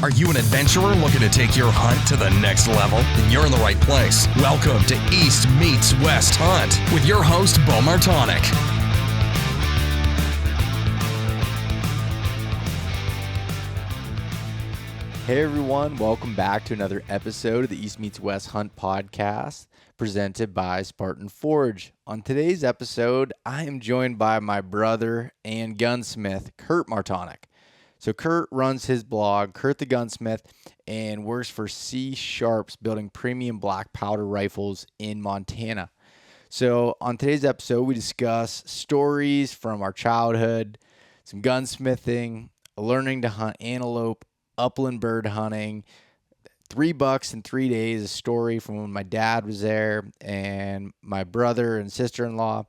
Are you an adventurer looking to take your hunt to the next level? Then you're in the right place. Welcome to East Meets West Hunt with your host, Beau Martonik. Hey everyone, welcome back to another episode of the East Meets West Hunt podcast presented by Spartan Forge. On today's episode, I am joined by my brother and gunsmith, Kurt Martonik. So Kurt runs his blog, Kurt the Gunsmith, and works for C Sharps building premium black powder rifles in Montana. So on today's episode, we discuss stories from our childhood, some gunsmithing, learning to hunt antelope, upland bird hunting, $3 in 3 days, a story from when my dad was there, and my brother and sister-in-law,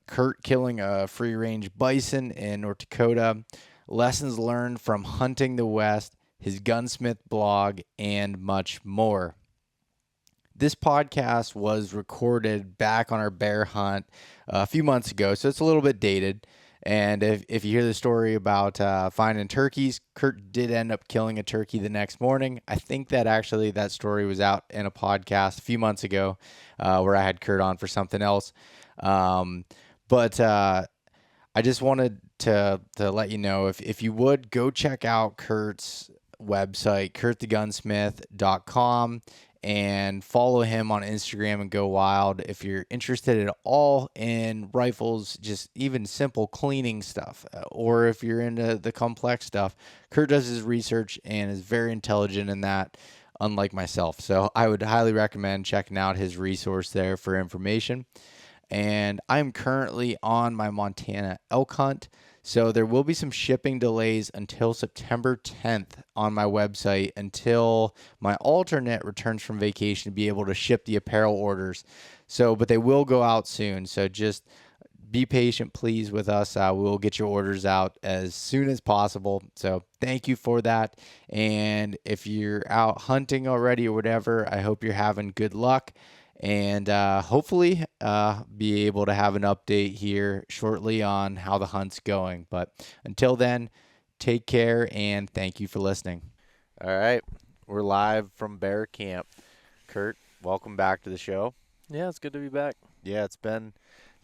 Kurt killing a free-range bison in North Dakota, lessons learned from hunting the West, his gunsmith blog, and much more. This podcast was recorded back on our bear hunt a few months ago, so it's a little bit dated. And if you hear the story about finding turkeys, Kurt did end up killing a turkey the next morning. I think that story was out in a podcast a few months ago where I had Kurt on for something else. But I just wanted to let you know, if you would, go check out Kurt's website, kurtthegunsmith.com, and follow him on Instagram and go wild. If you're interested at all in rifles, just even simple cleaning stuff, or if you're into the complex stuff, Kurt does his research and is very intelligent in that, unlike myself. So I would highly recommend checking out his resource there for information. And I'm currently on my Montana elk hunt, so there will be some shipping delays until September 10th on my website until my alternate returns from vacation to be able to ship the apparel orders. But they will go out soon, so just be patient, please, with us. We will get your orders out as soon as possible. So thank you for that. And if you're out hunting already or whatever, I hope you're having good luck. And hopefully be able to have an update here shortly on how the hunt's going. But until then, take care and thank you for listening. All right, we're live from bear camp. Kurt, welcome back to the show. Yeah, it's good to be back. Yeah, it's been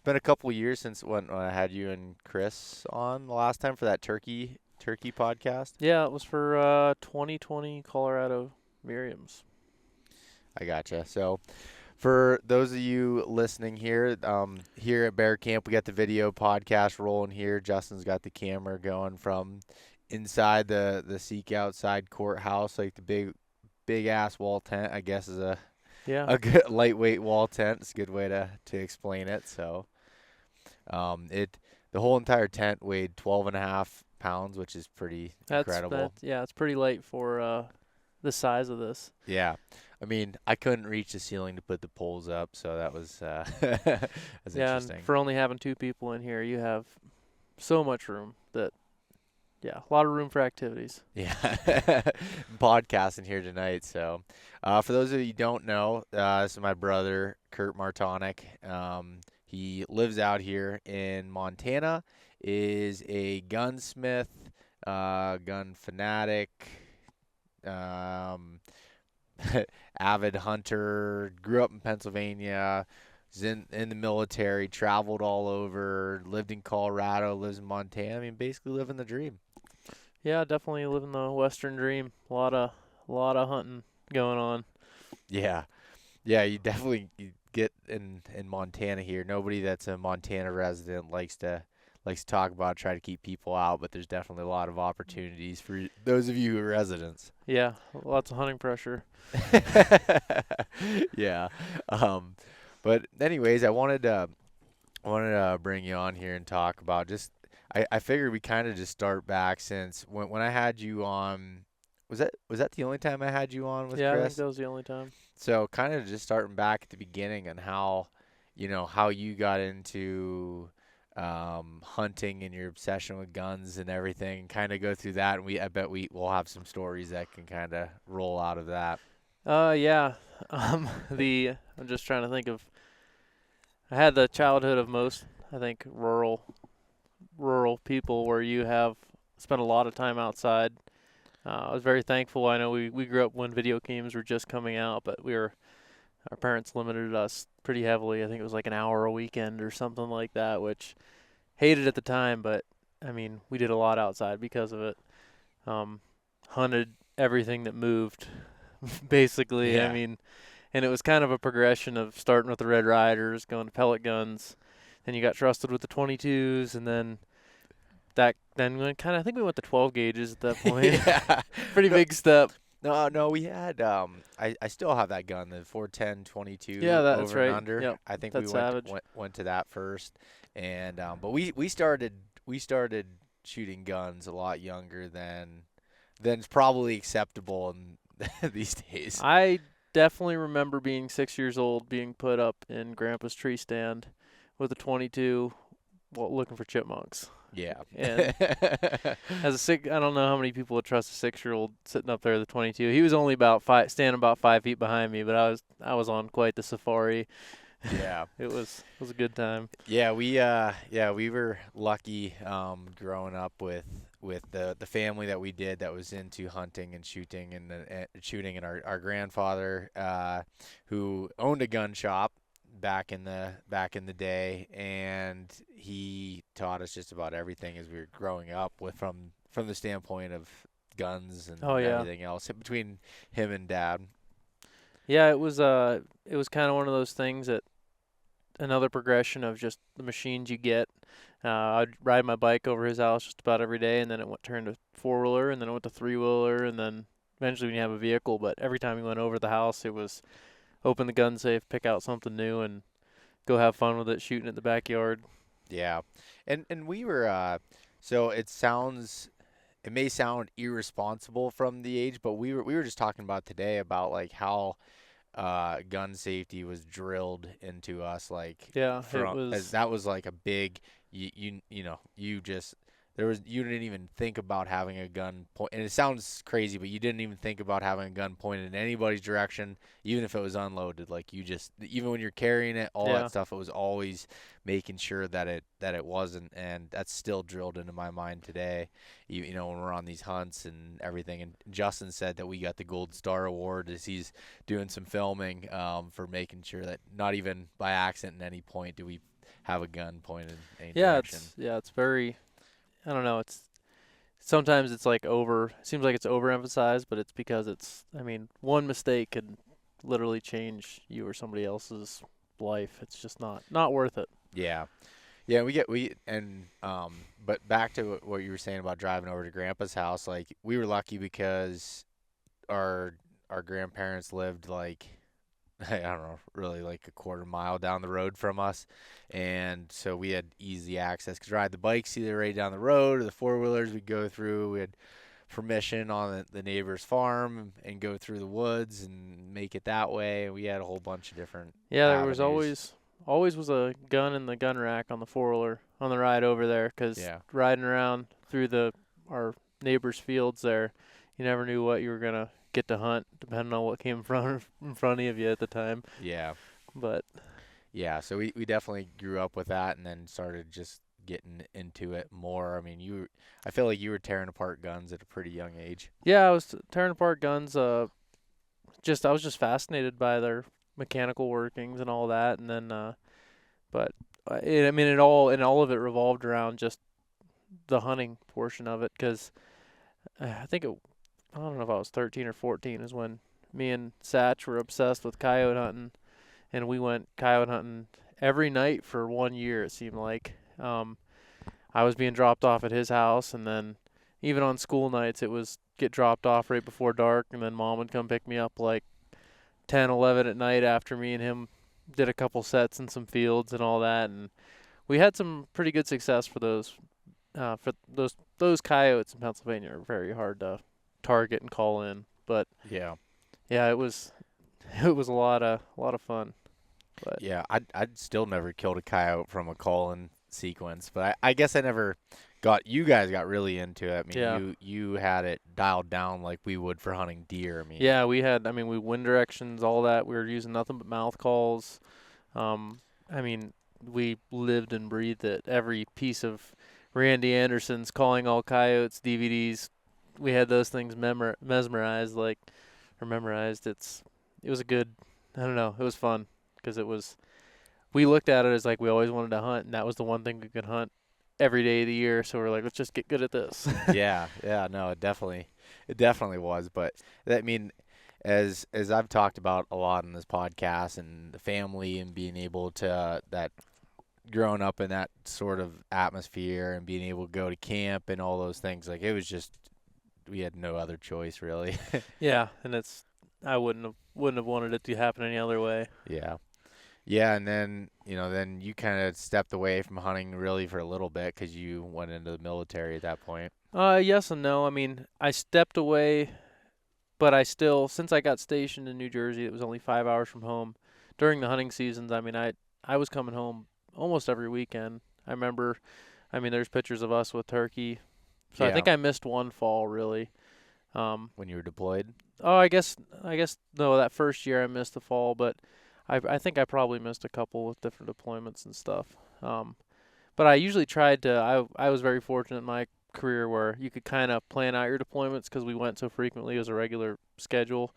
a couple years since when I had you and Chris on the last time for that turkey podcast. Yeah, it was for 2020 Colorado Miriams. I gotcha. So for those of you listening here, here at Bear Camp, we got the video podcast rolling here. Justin's got the camera going from inside the Seek Outside courthouse, like the big ass wall tent, I guess is a good lightweight wall tent. It's a good way to explain it. So the whole entire tent weighed 12.5 pounds, which is pretty incredible. It's pretty light for the size of this. Yeah. I mean, I couldn't reach the ceiling to put the poles up, so that was interesting. And for only having two people in here, you have so much room a lot of room for activities. Yeah, podcasting here tonight. So for those of you who don't know, this is my brother, Kurt Martonik. He lives out here in Montana, is a gunsmith, gun fanatic, avid hunter, grew up in Pennsylvania, was in the military, traveled all over, lived in Colorado, lives in Montana. I mean, basically living the dream. Yeah, definitely living the Western dream. A lot of hunting going on. Yeah, you definitely get in Montana here. Nobody that's a Montana resident likes to talk about, try to keep people out, but there's definitely a lot of opportunities for those of you who are residents. Yeah, lots of hunting pressure. Yeah. But anyways, I wanted to bring you on here and talk about just, I figured we kind of just start back since when I had you on. Was that the only time I had you on with Chris? Yeah, I think that was the only time. So kind of just starting back at the beginning and how you got into hunting and your obsession with guns and everything, kind of go through that, and I bet we'll have some stories that can kind of roll out of that. Yeah. I'm just trying to think of. I had the childhood of most, I think, rural people where you have spent a lot of time outside. I was very thankful. I know we grew up when video games were just coming out, but our parents limited us pretty heavily. I think it was like an hour a weekend or something like that, which hated at the time, but I mean, we did a lot outside because of it. Um, Hunted everything that moved, basically. I Yeah. mean, and it was kind of a progression of starting with the Red Riders, going to pellet guns, then you got trusted with the 22s, and then we kind of, I think we went to 12 gauges at that point. Yeah. Pretty No, big step. no, we had I still have that gun, the 410 Yeah, 22 that's over and right. under. Yep, I think we that's Savage. went to that first. And but we started shooting guns a lot younger than's probably acceptable in these days. I definitely remember being 6 years old, being put up in Grandpa's tree stand with a 22, well, looking for chipmunks. Yeah. And I don't know how many people would trust a 6-year-old sitting up there with a 22. He was only standing about 5 feet behind me, but I was on quite the safari. Yeah. It was a good time. Yeah, we were lucky growing up with the family that we did that was into hunting and shooting and our grandfather who owned a gun shop back in the day, and he taught us just about everything as we were growing up from the standpoint of guns and Oh yeah. everything else between him and dad. Yeah, it was kind of one of those things that another progression of just the machines you get. I'd ride my bike over his house just about every day, and then turned to four-wheeler, and then it went to three-wheeler, and then eventually when you have a vehicle. But every time we went over the house, it was open the gun safe, pick out something new, and go have fun with it, shooting in the backyard. Yeah. And we were so it may sound irresponsible from the age, but we were just talking about today about like how gun safety was drilled into us, like Yeah, it from as was. that was like a big you know you just you didn't even think about having a gun point, and it sounds crazy, but you didn't even think about having a gun pointed in anybody's direction, even if it was unloaded. Like you just, even when you're carrying it, all Yeah. that stuff, it was always making sure that it wasn't, and that's still drilled into my mind today. You know, when we're on these hunts and everything. And Justin said that we got the Gold Star Award as he's doing some filming for making sure that not even by accident at any point do we have a gun pointed in any direction. It's very. I don't know. Sometimes it's like seems like it's overemphasized, but it's because I mean, one mistake could literally change you or somebody else's life. It's just not worth it. Yeah. Yeah, but back to what you were saying about driving over to Grandpa's house, like we were lucky because our grandparents lived like I don't know, really like a quarter mile down the road from us, and so we had easy access. Could ride the bikes either right down the road or the four-wheelers we'd go through. We had permission on the neighbor's farm and go through the woods and make it that way. We had a whole bunch of different Yeah, there was avenues. always was a gun in the gun rack on the four-wheeler on the ride over there, 'cause Yeah. riding around through our neighbors' fields there, you never knew what you were gonna get to hunt, depending on what came in front of you at the time. Yeah. But Yeah, so we definitely grew up with that and then started just getting into it more. I mean, I feel like you were tearing apart guns at a pretty young age. yeah, I was tearing apart guns. I was just fascinated by their mechanical workings and all that, and then but I mean, all of it revolved around just the hunting portion of it, 'cause I don't know if I was 13 or 14 is when me and Satch were obsessed with coyote hunting, and we went coyote hunting every night for 1 year, it seemed like. I was being dropped off at his house, and then even on school nights it was get dropped off right before dark, and then Mom would come pick me up like 10, 11 at night after me and him did a couple sets in some fields and all that, and we had some pretty good success for those. For those coyotes in Pennsylvania are very hard to target and call in, but Yeah. yeah, it was it was a lot of fun. But Yeah, I'd still never killed a coyote from a call-in sequence, but I guess I never you guys got really into it. I mean, yeah, you had it dialed down like we would for hunting deer. I mean, yeah, we wind directions, all that. We were using nothing but mouth calls. I mean, we lived and breathed it. Every piece of Randy Anderson's Calling All Coyotes DVDs we had those things mesmerized, like, or memorized. It was a good, I don't know, it was fun because we looked at it as like we always wanted to hunt, and that was the one thing we could hunt every day of the year. So we're like, let's just get good at this. Yeah, no, it definitely was. But I mean, as I've talked about a lot in this podcast, and the family and being able to that growing up in that sort of atmosphere and being able to go to camp and all those things, like it was just we had no other choice really. Yeah, and I wouldn't have wanted it to happen any other way. Yeah. Yeah, and then, then you kind of stepped away from hunting really for a little bit because you went into the military at that point. Yes and no. I mean, I stepped away, but I still, since I got stationed in New Jersey, it was only 5 hours from home. During the hunting seasons, I mean, I was coming home almost every weekend. I remember, I mean, there's pictures of us with turkey. So I think I missed one fall, really. When you were deployed? Oh, I guess no, that first year I missed the fall, but I think I probably missed a couple with different deployments and stuff. But I usually tried to. I was very fortunate in my career where you could kind of plan out your deployments because we went so frequently. It was a regular schedule,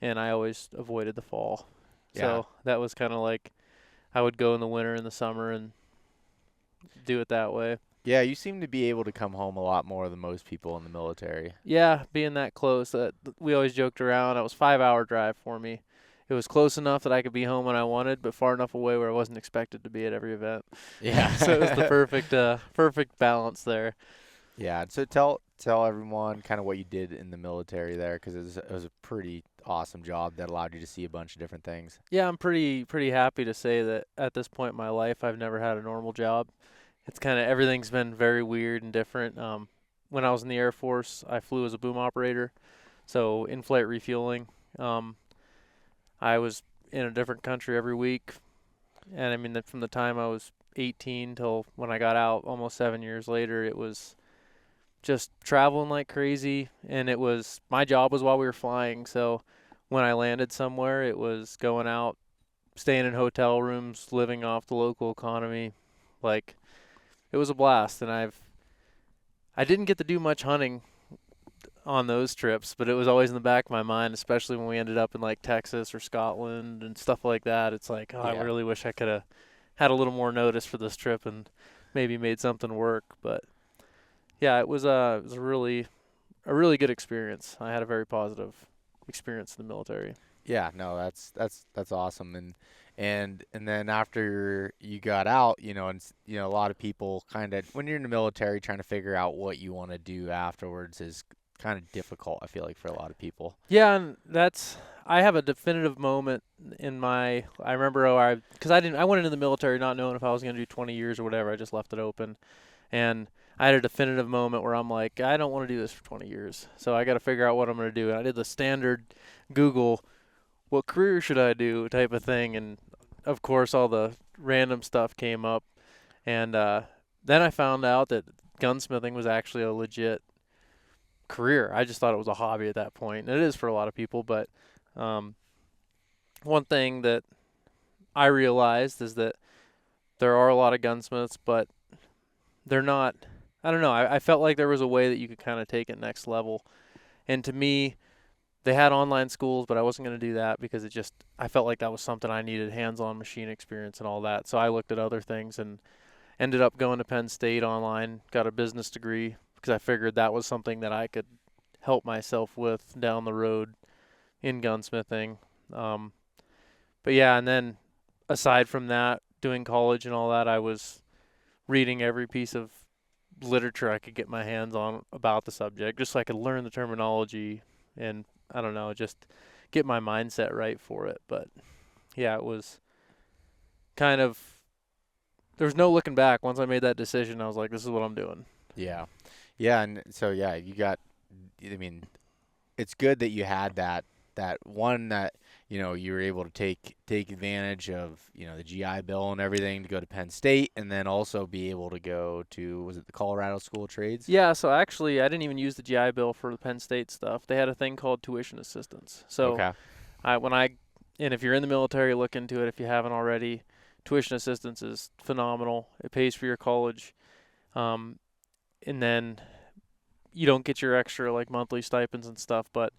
and I always avoided the fall. Yeah. So that was kind of like I would go in the winter and the summer and do it that way. Yeah, you seem to be able to come home a lot more than most people in the military. Yeah, being that close, we always joked around. It was 5 hour drive for me. It was close enough that I could be home when I wanted, but far enough away where I wasn't expected to be at every event. Yeah. So it was the perfect balance there. Yeah. So tell everyone kind of what you did in the military there, because it was a pretty awesome job that allowed you to see a bunch of different things. Yeah, I'm pretty happy to say that at this point in my life, I've never had a normal job. It's kind of everything's been very weird and different. When I was in the Air Force, I flew as a boom operator, so in-flight refueling. I was in a different country every week, and I mean from the time I was 18 till when I got out, almost 7 years later, it was just traveling like crazy. And my job was while we were flying, so when I landed somewhere, it was going out, staying in hotel rooms, living off the local economy, like. It was a blast, and I didn't get to do much hunting on those trips, but it was always in the back of my mind, especially when we ended up in like Texas or Scotland and stuff like that. It's like, Yeah. I really wish I could have had a little more notice for this trip and maybe made something work. But yeah, it was a really good experience. I had a very positive experience in the military. Yeah, no, that's awesome. And then after you got out, and a lot of people kind of when you're in the military trying to figure out what you want to do afterwards is kind of difficult, I feel like, for a lot of people. Yeah, and I have a definitive moment I remember because I went into the military not knowing if I was going to do 20 years or whatever. I just left it open, and I had a definitive moment where I'm like, I don't want to do this for 20 years, so I got to figure out what I'm going to do. And I did the standard Google, what career should I do type of thing, and of course all the random stuff came up, and then I found out that gunsmithing was actually a legit career. I just thought it was a hobby at that point, and it is for a lot of people, but one thing that I realized is that there are a lot of gunsmiths, but they're not, I don't know, I felt like there was a way that you could kind of take it next level, and to me, they had online schools, but I wasn't going to do that because I felt like that was something I needed, hands-on machine experience and all that. So I looked at other things and ended up going to Penn State online, got a business degree because I figured that was something that I could help myself with down the road in gunsmithing. But yeah, and then aside from that, doing college and all that, I was reading every piece of literature I could get my hands on about the subject, just so I could learn the terminology and I don't know, just get my mindset right for it. But yeah, it was kind of, there was no looking back. Once I made that decision, I was like, this is what I'm doing. Yeah. Yeah. And so, yeah, I mean, it's good that you had that one that, you were able to take advantage of, the GI Bill and everything to go to Penn State, and then also be able to go to, was it the Colorado School of Trades? Yeah, so actually I didn't even use the GI Bill for the Penn State stuff. They had a thing called tuition assistance. So okay. And if you're in the military, look into it if you haven't already. Tuition assistance is phenomenal. It pays for your college. And then, you don't get your extra like monthly stipends and stuff, but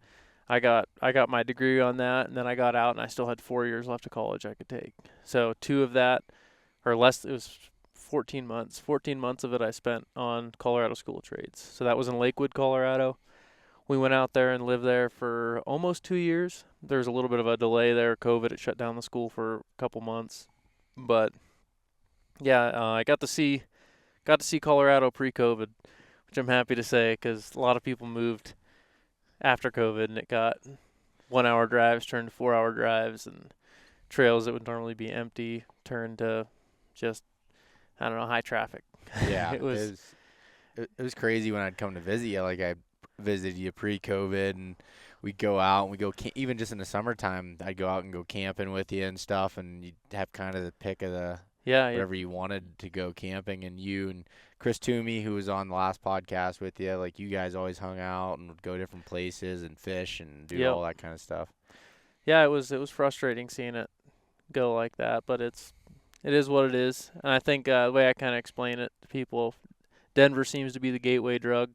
I got my degree on that, and then I got out and I still had 4 years left of college I could take. So 2 of that, or less, it was 14 months. 14 months of it I spent on Colorado School of Trades. So that was in Lakewood, Colorado. We went out there and lived there for almost 2 years. There was a little bit of a delay there. COVID, it shut down the school for a couple months. But yeah, I got to see Colorado pre-COVID, which I'm happy to say, because a lot of people moved after COVID, and it got 1-hour drives turned to 4-hour drives, and trails that would normally be empty turned to just, I don't know, high traffic. Yeah, it was crazy when I'd come to visit you. Like, I visited you pre-COVID, and we'd go out and we go even just in the summertime. I'd go out and go camping with you and stuff, and you'd have kind of the pick of the wherever you wanted to go camping. And you and Chris Toomey, who was on the last podcast with you, like, you guys always hung out and would go different places and fish and do all that kind of stuff. Yeah, it was frustrating seeing it go like that, but it is what it is. And I think the way I kind of explain it to people, Denver seems to be the gateway drug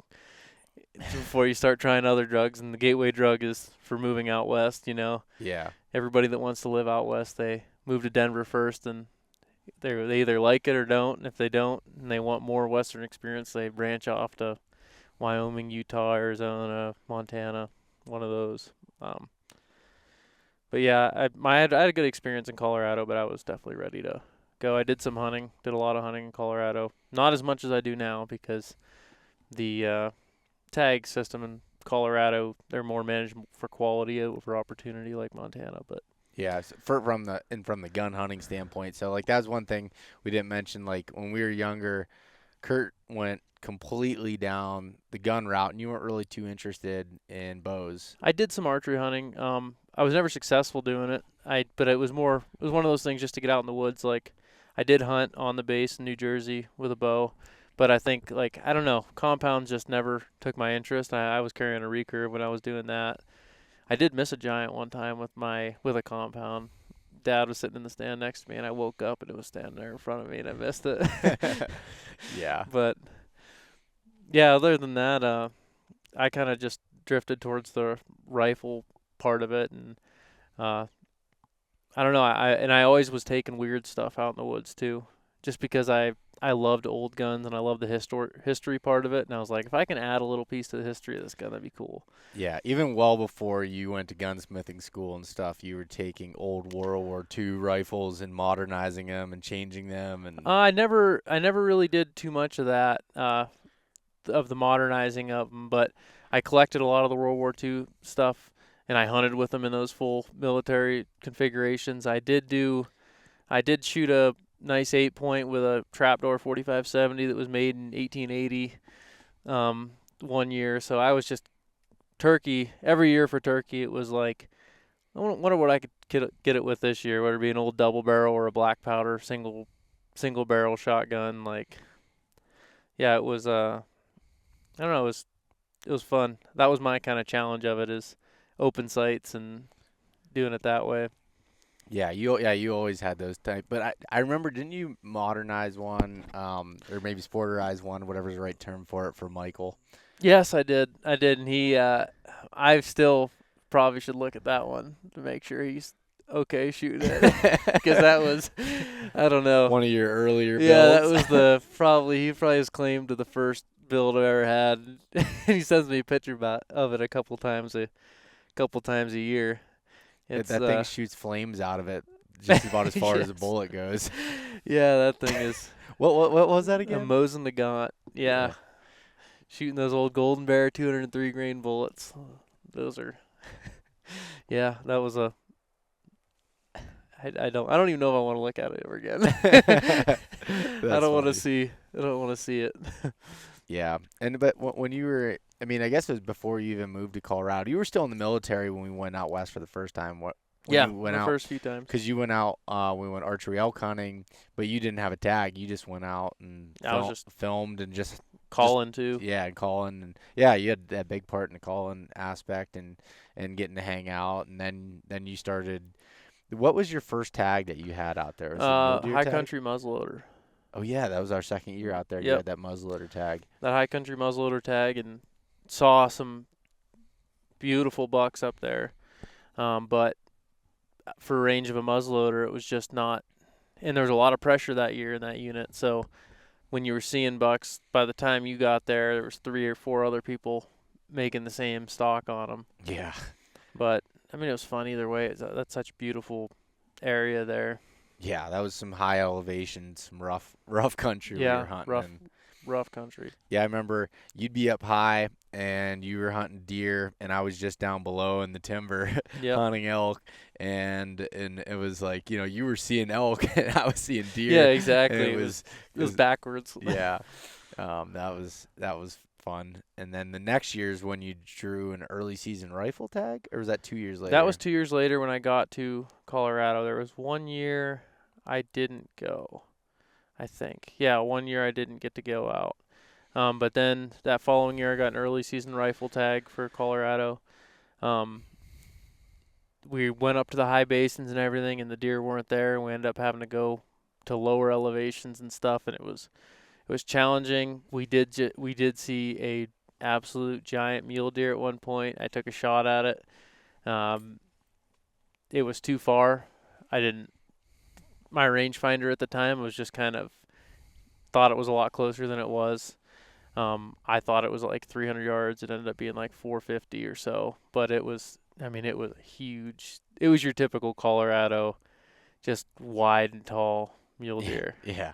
before you start trying other drugs, and the gateway drug is for moving out west, you know. Yeah. Everybody that wants to live out west, they move to Denver first, and they either like it or don't. And if they don't and they want more western experience, they branch off to Wyoming, Utah, Arizona, Montana, one of those. But yeah, I had a good experience in Colorado, but I was definitely ready to go. I did some hunting, did a lot of hunting in Colorado. Not as much as I do now, because the tag system in Colorado, they're more managed for quality over opportunity, like Montana. But yeah, so from the gun hunting standpoint, so like that's one thing we didn't mention. Like, when we were younger, Kurt went completely down the gun route, and you weren't really too interested in bows. I did some archery hunting. I was never successful doing it. But it was one of those things just to get out in the woods. Like, I did hunt on the base in New Jersey with a bow, but I think, like, I don't know, compounds just never took my interest. I was carrying a recurve when I was doing that. I did miss a giant one time with a compound. Dad was sitting in the stand next to me, and I woke up and it was standing there in front of me, and I missed it. Yeah. But yeah, other than that, I kind of just drifted towards the rifle part of it, and I don't know. I always was taking weird stuff out in the woods too, just because I loved old guns and I loved the history part of it, and I was like, if I can add a little piece to the history of this gun, that'd be cool. Yeah, even well before you went to gunsmithing school and stuff, you were taking old World War II rifles and modernizing them and changing them. And I never really did too much of that, of the modernizing of them, but I collected a lot of the World War II stuff, and I hunted with them in those full military configurations. I did shoot a nice 8-point with a trapdoor 4570 that was made in 1880 one year. So I was just turkey every year for turkey. It was like, I wonder what I could get it with this year, whether it be an old double barrel or a black powder single barrel shotgun. Like, yeah, it was I don't know, it was fun. That was my kind of challenge of it, is open sights and doing it that way. Yeah, you always had those type. But I remember, didn't you modernize one, or maybe sporterize one, whatever's the right term for it, for Michael? Yes, I did, and he, I still probably should look at that one to make sure he's okay shooting it, because that was, I don't know, one of your earlier builds. Yeah, that was he probably has claim to the first build I've ever had. He sends me a picture of it a couple times a year. That thing shoots flames out of it just about as far as a bullet goes. Yeah, that thing is. What was that again? A Mosin Nagant. Yeah. Shooting those old Golden Bear 203 grain bullets. Those are. Yeah, that was a. I don't even know if I want to look at it ever again. I don't want to see it. Yeah, but when you were, I mean, I guess it was before you even moved to Colorado. You were still in the military when we went out west for the first time. The first few times. Because you went out, we went archery elk hunting, but you didn't have a tag. You just went out and filmed and just calling too. Yeah, and calling, and yeah, you had that big part in the calling aspect and getting to hang out, and then you started. What was your first tag that you had out there? High country muzzleloader. Oh yeah, that was our second year out there. Yep. You had that muzzleloader tag. That high country muzzleloader tag, and saw some beautiful bucks up there, but for range of a muzzleloader, it was just not. And there was a lot of pressure that year in that unit, so when you were seeing bucks, by the time you got there was 3 or 4 other people making the same stock on them. Yeah. But I mean, it was fun either way. That's such a beautiful area there. Yeah, that was some high elevation, some rough country we were hunting. Rough country. Yeah, I remember you'd be up high and you were hunting deer, and I was just down below in the timber hunting elk, and it was like, you were seeing elk and I was seeing deer. Yeah, exactly. It was backwards. Yeah, that was fun. And then the next year is when you drew an early season rifle tag, or was that 2 years later? That was 2 years later when I got to Colorado. There was 1 year I didn't go, I think. Yeah, 1 year I didn't get to go out. But then that following year I got an early season rifle tag for Colorado. We went up to the high basins and everything, and the deer weren't there. We ended up having to go to lower elevations and stuff, and it was challenging. We did see a absolute giant mule deer at one point. I took a shot at it. It was too far. My rangefinder at the time was just kind of thought it was a lot closer than it was. I thought it was like 300 yards. It ended up being like 450 or so. But it was huge. It was your typical Colorado, just wide and tall mule deer. Yeah.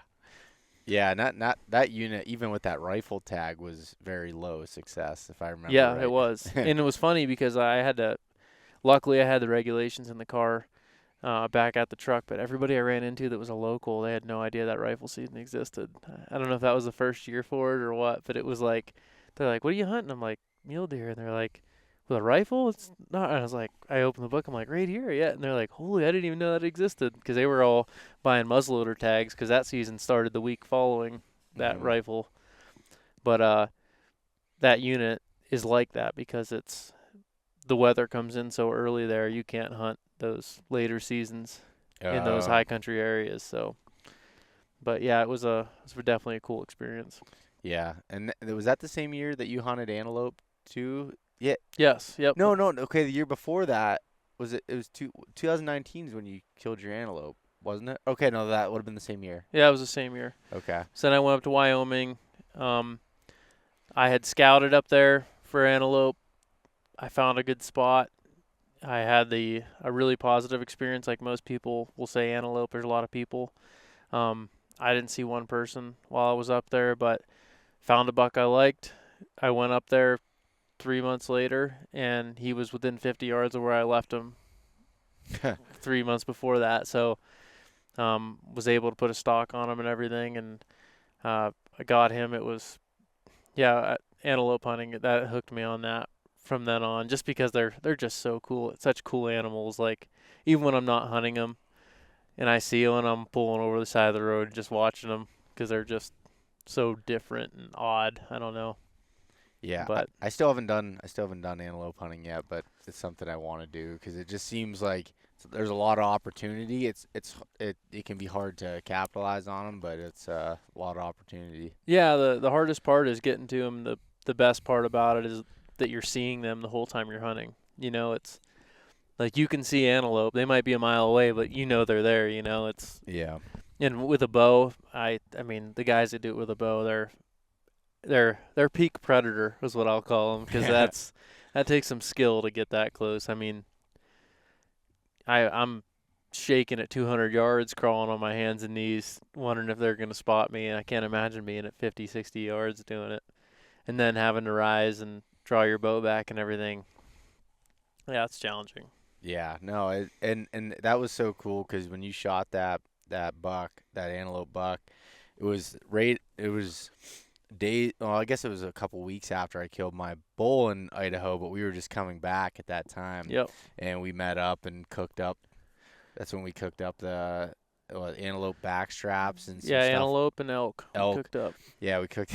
Yeah, not that unit, even with that rifle tag, was very low success, if I remember right. It was. And it was funny because luckily I had the regulations in the car back at the truck, but everybody I ran into that was a local, they had no idea that rifle season existed. I don't know if that was the first year for it or what, but it was like, they're like, "What are you hunting?" I'm like, "Mule deer." And they're like, "With a rifle?" It's not. And I was like, I opened the book, I'm like, "Right here, yeah." And they're like, "Holy, I didn't even know that existed," because they were all buying muzzleloader tags because that season started the week following that rifle. But that unit is like that because the weather comes in so early there, you can't hunt those later seasons in those high country areas. So, but yeah, it was definitely a cool experience. Yeah, and was that the same year that you hunted antelope too? Yeah. Yes. Yep. No. Okay, the year before that it was 2019 is when you killed your antelope, wasn't it? Okay, no, that would have been the same year. Yeah, it was the same year. Okay. So then I went up to Wyoming. I had scouted up there for antelope. I found a good spot. I had a really positive experience, like most people will say antelope. There's a lot of people. I didn't see one person while I was up there, but found a buck I liked. I went up there 3 months later, and he was within 50 yards of where I left him 3 months before that. So was able to put a stock on him and everything, and I got him. It was, antelope hunting, that hooked me on that from then on, just because they're just so cool. It's such cool animals. Like, even when I'm not hunting them and I see them, I'm pulling over the side of the road just watching them because they're just so different and odd. I don't know. Yeah, but I still haven't done antelope hunting yet, but it's something I want to do because it just seems like there's a lot of opportunity. It can be hard to capitalize on them, but it's a lot of opportunity. Yeah, the hardest part is getting to them. The best part about it is that you're seeing them the whole time you're hunting. It's like you can see antelope. They might be a mile away, but they're there. It's yeah. And with a bow, I mean the guys that do it with a bow, they're peak predator is what I'll call them, because that takes some skill to get that close. I mean, I'm shaking at 200 yards, crawling on my hands and knees, wondering if they're going to spot me, and I can't imagine being at 50, 60 yards doing it, and then having to rise and draw your bow back and everything. Yeah, it's challenging. Yeah, no, and that was so cool because when you shot that antelope buck, it was I guess it was a couple weeks after I killed my bull in Idaho, but we were just coming back at that time. Yep. And we met up and cooked up. That's when we cooked up the antelope back straps and some Yeah, stuff. antelope and elk. Elk. We cooked up. Yeah, we cooked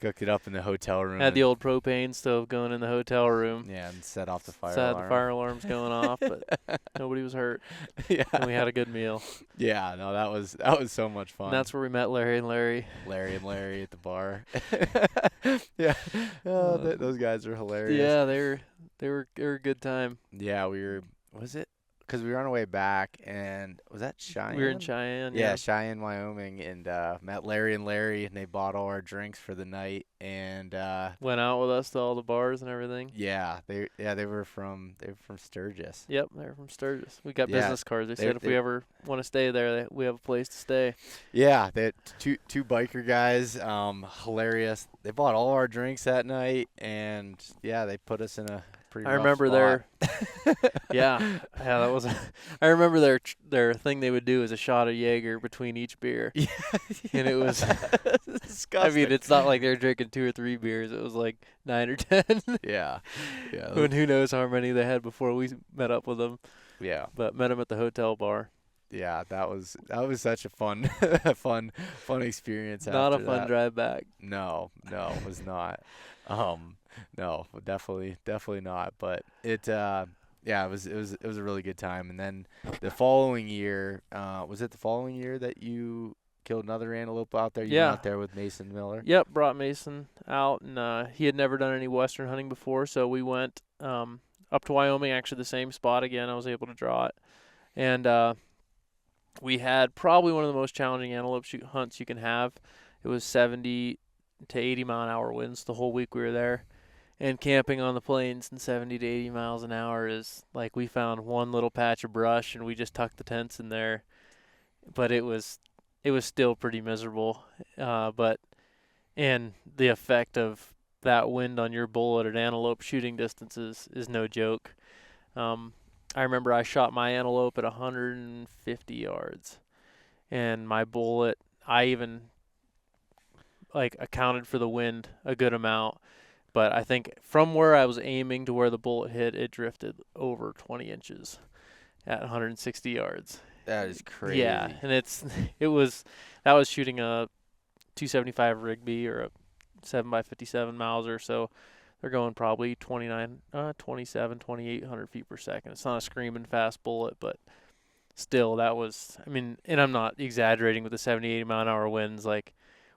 cooked it up in the hotel room. Had the old propane stove going in the hotel room. Yeah, and set off the fire Sad alarm. the fire alarm's going off, but nobody was hurt. Yeah. And we had a good meal. Yeah, no, that was so much fun. And that's where we met Larry and Larry. Larry at the bar. Yeah. Oh, those guys are hilarious. Yeah, they were a good time. Yeah, was it? Because we were on our way back, and was that Cheyenne? We were in Cheyenne. Yeah, Cheyenne, Wyoming, and met Larry, and they bought all our drinks for the night, and Went out with us to all the bars and everything. yeah, they were from Sturgis. Yep, they're from Sturgis. We got Yeah, business cards. They said if we ever want to stay there, we have a place to stay. Yeah, they had two biker guys, hilarious. They bought all our drinks that night, and yeah, they put us in a pretty I rough remember spot. yeah, that was. I remember their thing they would do is a shot of Jaeger between each beer. Yeah, And it was disgusting. I mean, it's not like they're drinking 2 or 3 beers. It was like 9 or 10. Yeah. And who knows how many they had before we met up with them. Yeah. But met them at the hotel bar. Yeah, that was such a fun fun experience. Not a after fun that. drive back. No, it was not. No, definitely not. But it it was a really good time. And then the following year, was it the following year that you killed another antelope out there? You went out there with Mason Miller. Yep, brought Mason out, and he had never done any western hunting before, so we went up to Wyoming, actually the same spot again. I was able to draw it. And we had probably one of the most challenging antelope hunts you can have. It was 70 to 80 mile an hour winds the whole week we were there. And camping on the plains in 70 to 80 miles an hour is like we found one little patch of brush and we just tucked the tents in there. But it was still pretty miserable. And the effect of that wind on your bullet at antelope shooting distances is no joke. I remember I shot my antelope at 150 yards, and my bullet, I even accounted for the wind a good amount, but I think from where I was aiming to where the bullet hit, it drifted over 20 inches at 160 yards. That is crazy. Yeah, and that was shooting a 275 Rigby or a 7x57 Mauser, so they're going probably 27, 2,800 feet per second. It's not a screaming fast bullet, but still, that was, I mean, and I'm not exaggerating with the 70, 80 mile an hour winds. Like,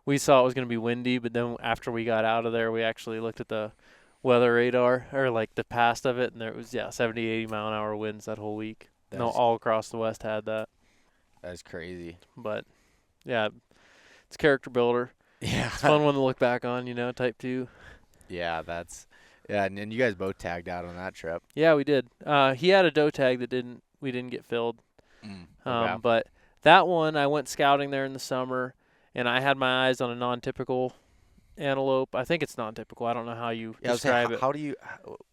we saw it was going to be windy, but then after we got out of there, we actually looked at the weather radar, or like the past of it, and there was, 70, 80 mile an hour winds that whole week. All across the West had that. That's crazy. But, yeah, it's character builder. Yeah. It's a fun one to look back on, type 2. Yeah, and you guys both tagged out on that trip. Yeah, we did. He had a doe tag that we didn't get filled. Okay. But that one, I went scouting there in the summer, and I had my eyes on a non-typical antelope. I think it's non-typical. I don't know how you describe it.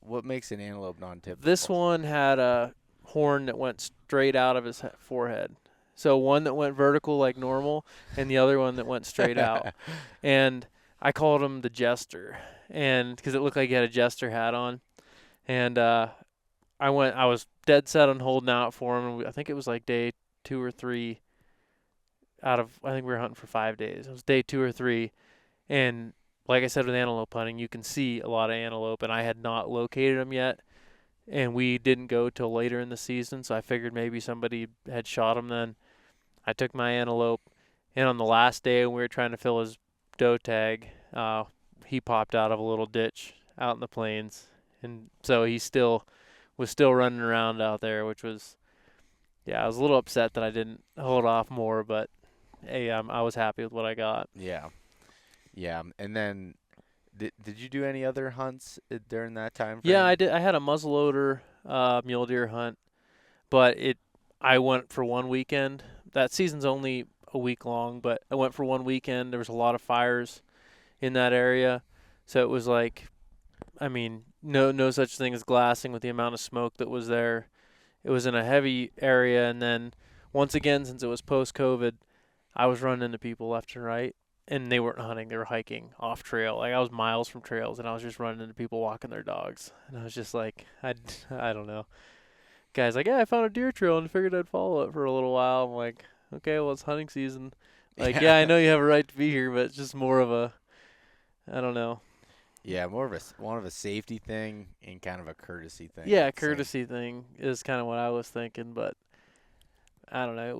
What makes an antelope non-typical? This one had a horn that went straight out of his forehead. So one that went vertical like normal, and the other one that went straight out. And I called him the Jester, and because it looked like he had a Jester hat on. And I was dead set on holding out for him. And I think it was like day 2 or 3 I think we were hunting for 5 days. It was day 2 or 3. And like I said, with antelope hunting, you can see a lot of antelope, and I had not located them yet. And we didn't go till later in the season, so I figured maybe somebody had shot him then. I took my antelope, and on the last day when we were trying to fill his doe tag, he popped out of a little ditch out in the plains. And so he was still running around out there, which was, I was a little upset that I didn't hold off more, but hey, I was happy with what I got. Yeah. And then, did you do any other hunts during that time frame? Yeah, I did. I had a muzzleloader mule deer hunt, but I went for one weekend. That season's only a week long, but I went for one weekend. There was a lot of fires in that area, so it was like, I mean, no such thing as glassing with the amount of smoke that was there. It was in a heavy area, and then once again, since it was post-COVID, I was running into people left and right, and they weren't hunting; they were hiking off trail. Like, I was miles from trails, and I was just running into people walking their dogs, and I was just like, I don't know. Guy's like, yeah, I found a deer trail and figured I'd follow it for a little while. I'm like, okay, well, it's hunting season. Like, yeah, I know you have a right to be here, but it's just more of a, I don't know. Yeah, more of a safety thing and kind of a courtesy thing. Yeah, I'd say. courtesy thing is kind of what I was thinking, but I don't know. It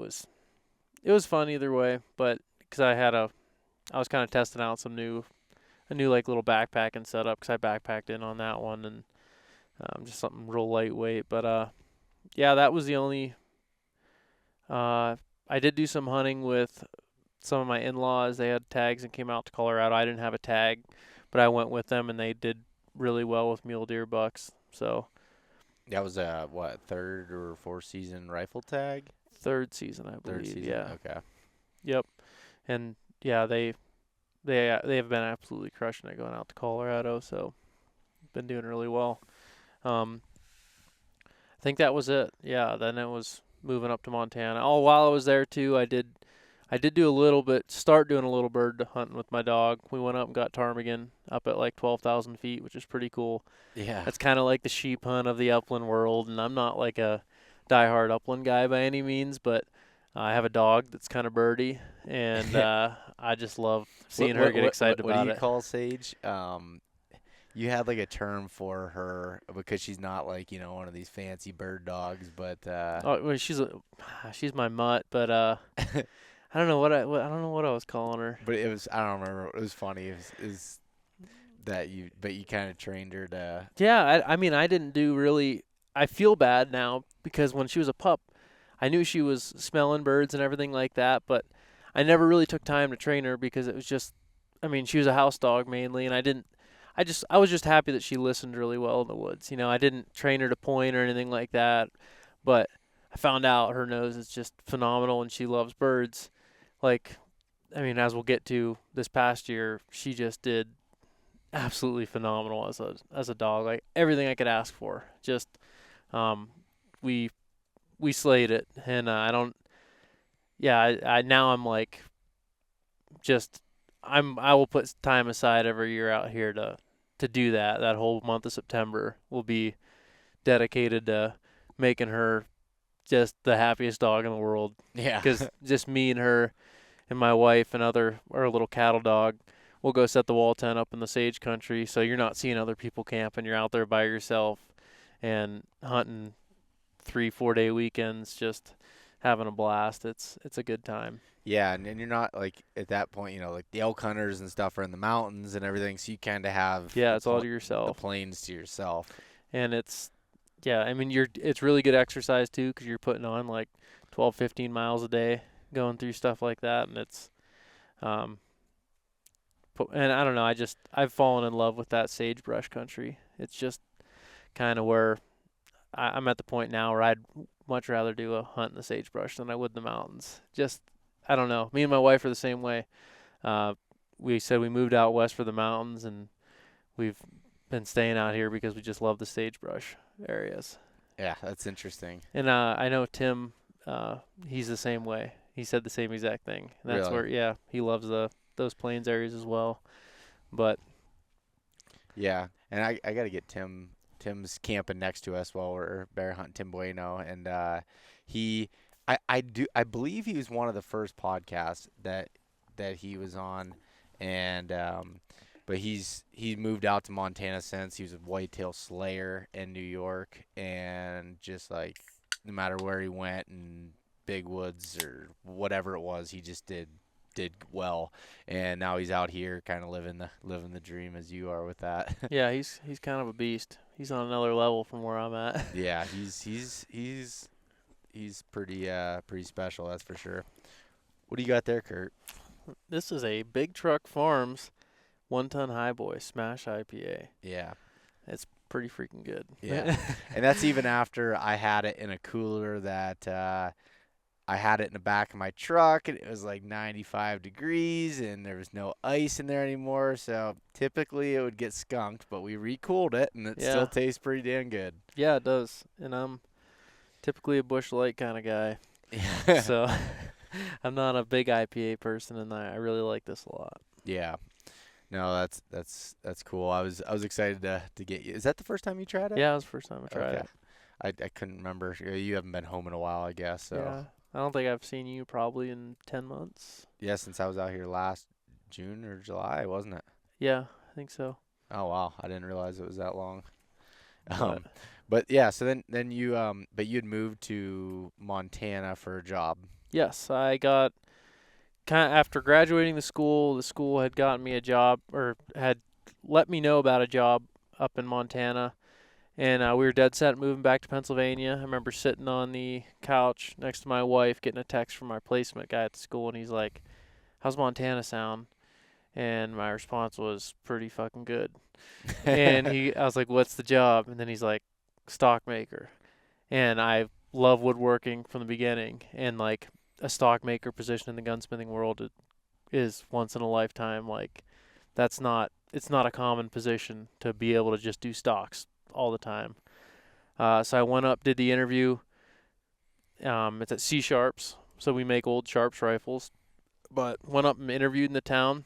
was fun either way, but because I was kind of testing out a new like little backpacking setup because I backpacked in on that one and just something real lightweight. But yeah, that was the only. I did do some hunting with some of my in-laws. They had tags and came out to Colorado. I didn't have a tag, but I went with them and they did really well with mule deer bucks. So That was a third or fourth season rifle tag? third season, I believe. Third season. Yeah. Okay. Yep. And yeah, they have been absolutely crushing it going out to Colorado. So been doing really well. I think that was it. Yeah. Then it was moving up to Montana. Oh, while I was there too, I did start doing a little bird hunting with my dog. We went up and got ptarmigan up at like 12,000 feet, which is pretty cool. Yeah. That's kind of like the sheep hunt of the upland world, and I'm not like a diehard upland guy by any means, but I have a dog that's kind of birdy, and I just love seeing her get excited about it. What do you call Sage? You had like a term for her because she's not like, one of these fancy bird dogs, but Oh, well, she's my mutt, but I don't know what I don't know what I was calling her. but I don't remember. It was funny. It was that you kind of trained her to. Yeah, I mean, I didn't do really. I feel bad now because when she was a pup, I knew she was smelling birds and everything like that, but I never really took time to train her because it was just, I mean, she was a house dog mainly, and I was just happy that she listened really well in the woods. I didn't train her to point or anything like that, but I found out her nose is just phenomenal and she loves birds. Like, I mean, as we'll get to this past year, she just did absolutely phenomenal as a dog. Like everything I could ask for. Just we slayed it, and I don't. Yeah, I now I'm like, just I will put time aside every year out here to do that. That whole month of September will be dedicated to making her just the happiest dog in the world. Yeah. Because just me and her and my wife and our little cattle dog, we'll go set the wall tent up in the sage country. So you're not seeing other people camping. You're out there by yourself and hunting 3-4 day weekends, just having a blast. It's a good time. Yeah, and you're not like at that point, like the elk hunters and stuff are in the mountains and everything, so you kind of have it's all to yourself. The plains to yourself. And it's I mean it's really good exercise too because you're putting on like 12-15 miles a day going through stuff like that, and it's and I don't know, I've fallen in love with that sagebrush country. It's just kind of where I'm at the point now where I'd much rather do a hunt in the sagebrush than I would in the mountains. Just, I don't know. Me and my wife are the same way. We said we moved out west for the mountains, and we've been staying out here because we just love the sagebrush areas. Yeah, that's interesting. And I know Tim, he's the same way. He said the same exact thing. And that's Really? where, he loves those plains areas as well. But yeah, and I got to get Tim's camping next to us while we're bear hunting, Tim Bueno, and I believe he was one of the first podcasts that he was on, and but he's moved out to Montana since. He was a whitetail slayer in New York, and just like no matter where he went and big woods or whatever it was, he just did well, and now he's out here kind of living the dream as you are with that. yeah, he's kind of a beast. He's on another level from where I'm at. Yeah, he's pretty special, that's for sure. What do you got there, Kurt? This is a Big Truck Farms 1-ton Highboy Smash IPA. Yeah. It's pretty freaking good. Yeah. And that's even after I had it in a cooler that I had it in the back of my truck, and it was like 95 degrees, and there was no ice in there anymore. So typically it would get skunked, but we recooled it, and it still tastes pretty damn good. Yeah, it does. And I'm typically a Busch Light kind of guy. Yeah. So I'm not a big IPA person, and I really like this a lot. Yeah. No, that's cool. I was excited to get you. Is that the first time you tried it? Yeah, it was the first time I tried it. I couldn't remember. You haven't been home in a while, I guess. So. Yeah, I don't think I've seen you probably in 10 months. Yeah, since I was out here last June or July, wasn't it? Yeah, I think so. Oh wow, I didn't realize it was that long. But But yeah, so then you but you'd moved to Montana for a job. yes, I got kind of after graduating the school had gotten me a job or had let me know about a job up in Montana. And we were dead set moving back to Pennsylvania. I remember sitting on the couch next to my wife, getting a text from my placement guy at the school, and he's like, "How's Montana sound?" And my response was, "Pretty fucking good." And I was like, "What's the job?" And then he's like, "Stock maker." And I love woodworking from the beginning, and like a stock maker position in the gunsmithing world is once in a lifetime. Like it's not a common position to be able to just do stocks all the time. So I went up, did the interview. It's at C Sharps, so we make old Sharps rifles. But went up and interviewed in the town.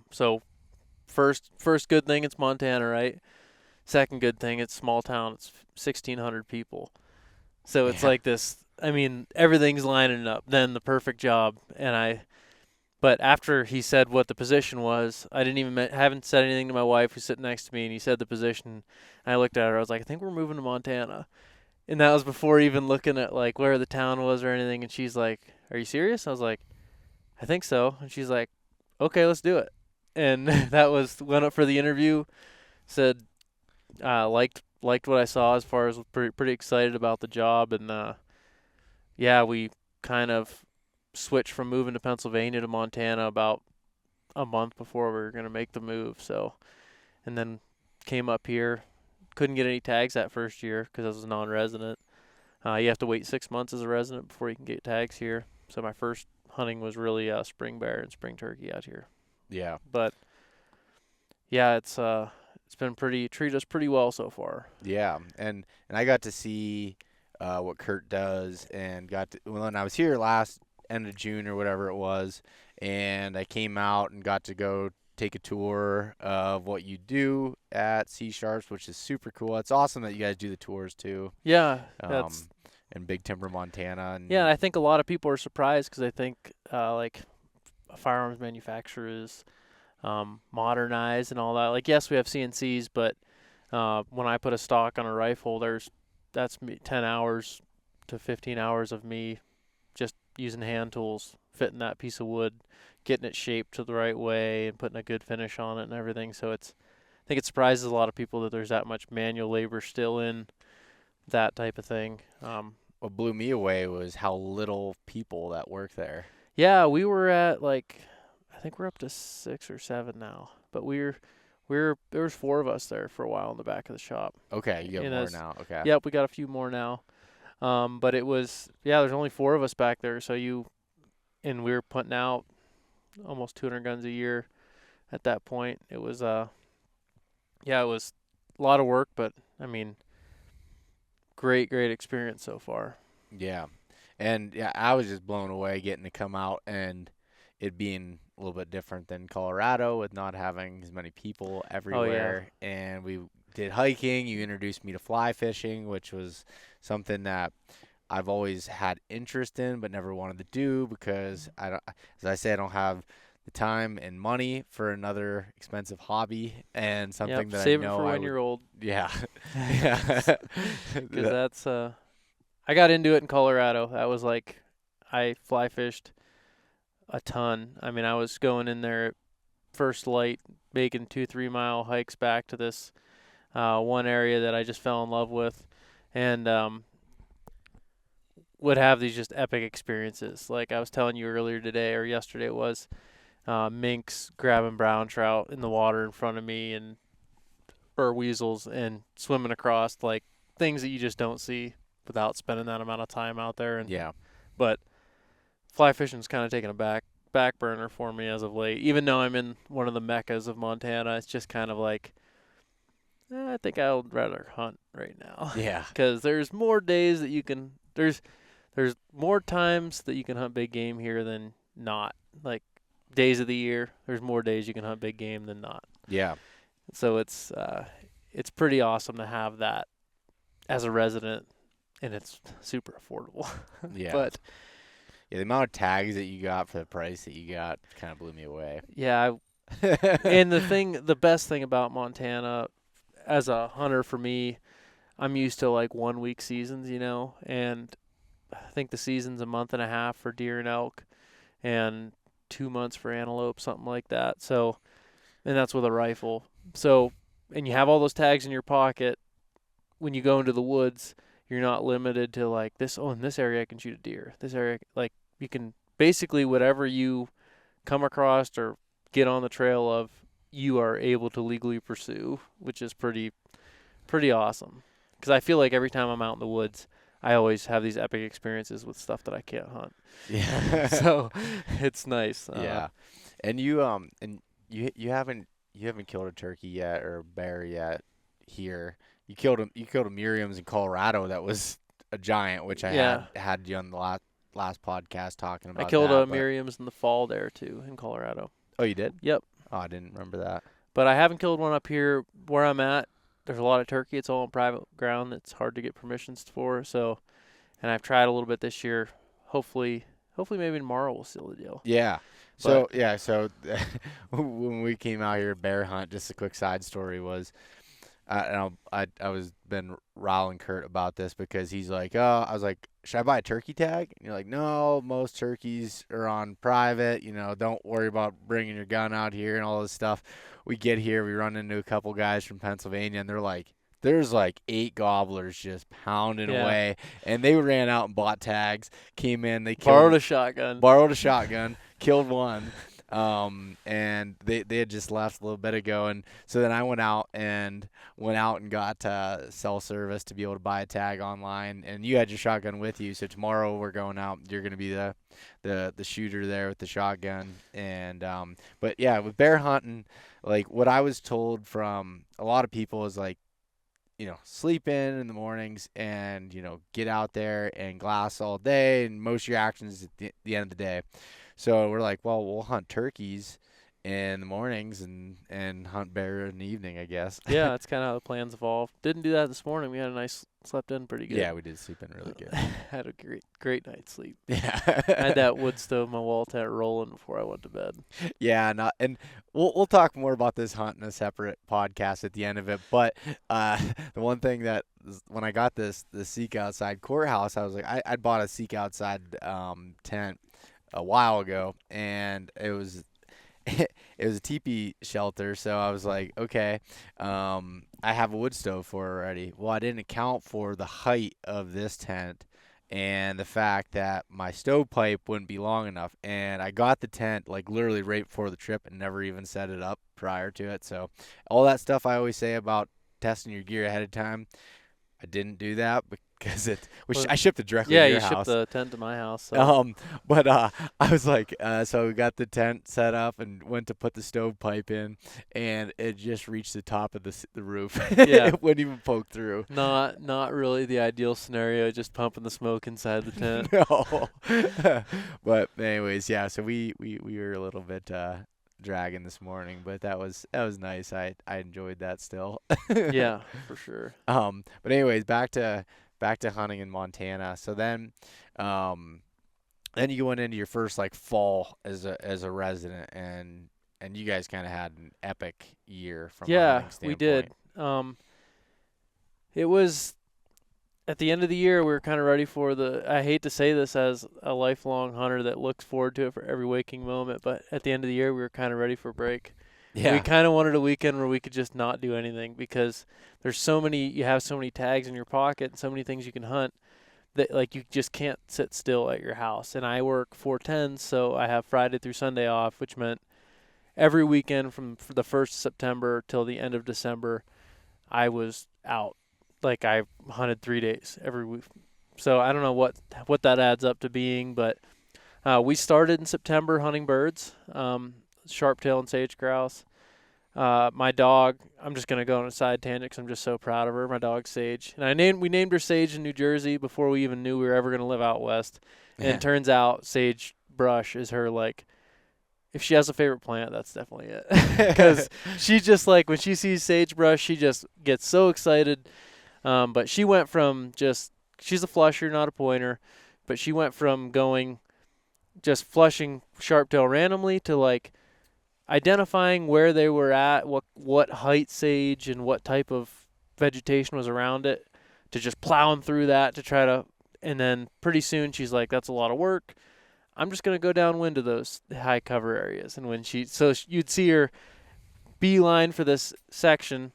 So first good thing, it's Montana, right? Second good thing, it's small town. It's 1,600 people. So it's like this. I mean, everything's lining up. Then the perfect job, But after he said what the position was, I haven't said anything to my wife who's sitting next to me, and he said the position. And I looked at her. I was like, I think we're moving to Montana, and that was before even looking at like where the town was or anything. And she's like, "Are you serious?" I was like, "I think so." And she's like, "Okay, let's do it." And went up for the interview. Said liked what I saw as far as pretty excited about the job, and yeah, we kind of switched from moving to Pennsylvania to Montana about a month before we were going to make the move. So, and then came up here. Couldn't get any tags that first year because I was a non-resident. You have to wait 6 months as a resident before you can get tags here. So my first hunting was really spring bear and spring turkey out here. Yeah. But yeah, it's been treated us pretty well so far. Yeah, and I got to see what Kurt does, and when I was here last end of June or whatever it was, and I came out and got to go take a tour of what you do at C Sharps, which is super cool. It's awesome that you guys do the tours too. Yeah, in Big Timber, Montana. And yeah, I think a lot of people are surprised because they think like a firearms manufacturer is modernized and all that. Like, yes, we have CNCs, but when I put a stock on a rifle, that's me 10 hours to 15 hours of me just using hand tools, fitting that piece of wood, getting it shaped to the right way, and putting a good finish on it and everything. So I think it surprises a lot of people that there's that much manual labor still in that type of thing. What blew me away was how little people that work there. Yeah, we were at I think we're up to 6 or 7 now, but there was 4 of us there for a while in the back of the shop. Okay, you have more now. Okay. Yep, we got a few more now. But it was, there's only 4 of us back there, and we were putting out almost 200 guns a year at that point. It was, it was a lot of work, but I mean, great experience so far. Yeah. And yeah, I was just blown away getting to come out and it being a little bit different than Colorado with not having as many people everywhere. Oh, yeah. And we did hiking. You introduced me to fly fishing, which was something that I've always had interest in but never wanted to do because as I say, I don't have the time and money for another expensive hobby and something that save I know it for when you're old. Yeah. Yeah. Because that's I got into it in Colorado. That was like I fly fished a ton. I mean, I was going in there at first light, making 2-3 mile hikes back to this one area that I just fell in love with, and would have these just epic experiences. Like I was telling you earlier today or yesterday, it was minks grabbing brown trout in the water in front of me or weasels and swimming across, like things that you just don't see without spending that amount of time out there. And yeah. But fly fishing's kind of taken a back burner for me as of late. Even though I'm in one of the meccas of Montana, it's just kind of like, I think I would rather hunt right now. Yeah. Because there's more days that you can, there's more times that you can hunt big game here than not. Like days of the year, there's more days you can hunt big game than not. Yeah. So it's pretty awesome to have that as a resident and it's super affordable. Yeah. But yeah, the amount of tags that you got for the price that you got kind of blew me away. yeah, and the best thing about Montana as a hunter for me, I'm used to like 1 week seasons, and I think the season's a month and a half for deer and elk and 2 months for antelope, something like that. So, and that's with a rifle. So, and you have all those tags in your pocket. When you go into the woods, you're not limited to like this, in this area I can shoot a deer. This area, like you can basically whatever you come across or get on the trail of, you are able to legally pursue, which is pretty awesome. Because I feel like every time I'm out in the woods, I always have these epic experiences with stuff that I can't hunt. Yeah. So it's nice. Yeah. And you haven't killed a turkey yet or a bear yet here. You killed a Merriam's in Colorado that was a giant, which I had you on the last podcast talking about. I killed a Merriam's in the fall there too in Colorado. Oh, you did? Yep. Oh, I didn't remember that. But I haven't killed one up here where I'm at. There's a lot of turkey. It's all on private ground. It's hard to get permissions for. So, and I've tried a little bit this year. Hopefully maybe tomorrow we'll seal the deal. Yeah. So when we came out here bear hunt, just a quick side story was, and I was been riling Kurt about this because he's like, oh, I was like, should I buy a turkey tag? And you're like, no, most turkeys are on private. Don't worry about bringing your gun out here and all this stuff. We get here, we run into a couple guys from Pennsylvania, and they're like, there's like 8 gobblers just pounding away, and they ran out and bought tags. Came in, they borrowed a shotgun, killed one. And they had just left a little bit ago, and so then I went out and got cell service to be able to buy a tag online, and you had your shotgun with you. So tomorrow we're going out. You're going to be the shooter there with the shotgun, and but yeah, with bear hunting, like what I was told from a lot of people is like, sleep in the mornings and get out there and glass all day, and most of your actions at the end of the day. So we're like, well, we'll hunt turkeys in the mornings and hunt bear in the evening, I guess. Yeah, that's kind of how the plans evolved. Didn't do that this morning. We had a nice, slept in pretty good. Yeah, we did sleep in really good. Had a great night's sleep. Yeah. I had that wood stove, my wall tent rolling before I went to bed. Yeah, and we'll talk more about this hunt in a separate podcast at the end of it. But the one thing that when I got the Seek Outside courthouse, I was like, I bought a Seek Outside tent a while ago, and it was a teepee shelter, so I was like, okay, I have a wood stove for it already. Well, I didn't account for the height of this tent and the fact that my stovepipe wouldn't be long enough, and I got the tent like literally right before the trip and never even set it up prior to it. So all that stuff I always say about testing your gear ahead of time, I didn't do that because I shipped it directly to your house. Yeah, you shipped the tent to my house. So. But I was like, so we got the tent set up and went to put the stovepipe in, and it just reached the top of the roof. Yeah. It wouldn't even poke through. Not really the ideal scenario, just pumping the smoke inside the tent. No. But anyways, yeah, so we were a little bit dragging this morning, but that was nice. I enjoyed that still. Yeah, for sure. But anyways, back to hunting in Montana. So then you went into your first like fall as a resident, and you guys kind of had an epic year from a hunting standpoint. We did. It was at the end of the year, we were kind of ready for I hate to say this as a lifelong hunter that looks forward to it for every waking moment, but at the end of the year, we were kind of ready for a break. Yeah. We kind of wanted a weekend where we could just not do anything, because you have so many tags in your pocket and so many things you can hunt that like you just can't sit still at your house. And I work 4/10s, so I have Friday through Sunday off, which meant every weekend from the 1st of September till the end of December, I was out. Like I hunted 3 days every week. So I don't know what that adds up to being, but we started in September hunting birds, sharptail and sage grouse. My dog, I'm just going to go on a side tangent because I'm just so proud of her. My dog Sage. And we named her Sage in New Jersey before we even knew we were ever going to live out west. And it turns out sagebrush is her, like, if she has a favorite plant, that's definitely it. Because she just, like, when she sees sagebrush, she just gets so excited. But she went from just she's a flusher, not a pointer, but she went from going just flushing sharptail randomly to like identifying where they were at, what height sage and what type of vegetation was around it, to just plowing through that to try to, and then pretty soon she's like, that's a lot of work. I'm just going to go downwind to those high cover areas. And when you'd see her beeline for this section,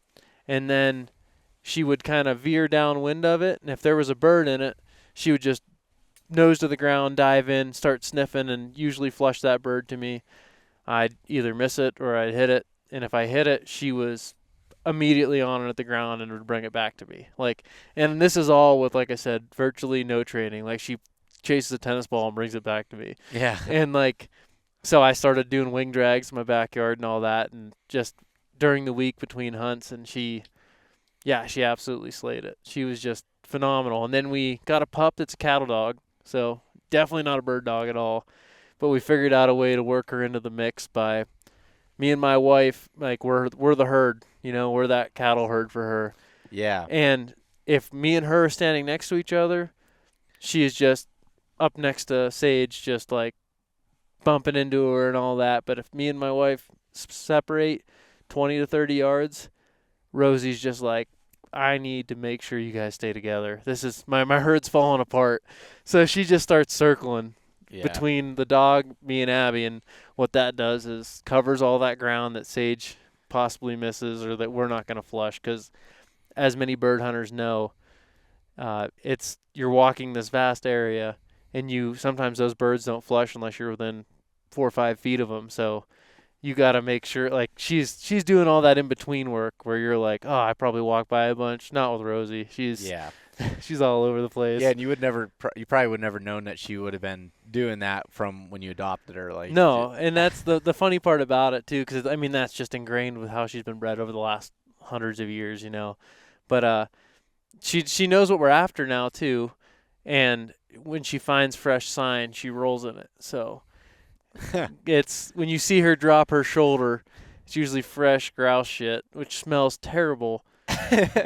and then she would kind of veer downwind of it. And if there was a bird in it, she would just nose to the ground, dive in, start sniffing, and usually flush that bird to me. I'd either miss it or I'd hit it. And if I hit it, she was immediately on it at the ground and would bring it back to me. And this is all with, like I said, virtually no training. Like, she chases a tennis ball and brings it back to me. Yeah. And so I started doing wing drags in my backyard and all that, and just during the week between hunts, and she absolutely slayed it. She was just phenomenal. And then we got a pup that's a cattle dog, so definitely not a bird dog at all. But we figured out a way to work her into the mix by me and my wife, we're the herd, we're that cattle herd for her. Yeah. And if me and her are standing next to each other, she is just up next to Sage, just like bumping into her and all that. But if me and my wife separate 20 to 30 yards, Rosie's just like, I need to make sure you guys stay together. This is my herd's falling apart. So she just starts circling between the dog, me, and Abby, and what that does is covers all that ground that Sage possibly misses or that we're not going to flush, because as many bird hunters know, you're walking this vast area, and sometimes those birds don't flush unless you're within 4 or 5 feet of them. So you got to make sure, like, she's doing all that in between work where you're like, oh, I probably walk by a bunch. Not with Rosie. She's all over the place. Yeah, and you probably would never known that she would have been doing that from when you adopted her. No, and that's the funny part about it too, because I mean that's just ingrained with how she's been bred over the last hundreds of years, But she knows what we're after now too, and when she finds fresh sign, she rolls in it. So it's when you see her drop her shoulder, it's usually fresh grouse shit, which smells terrible.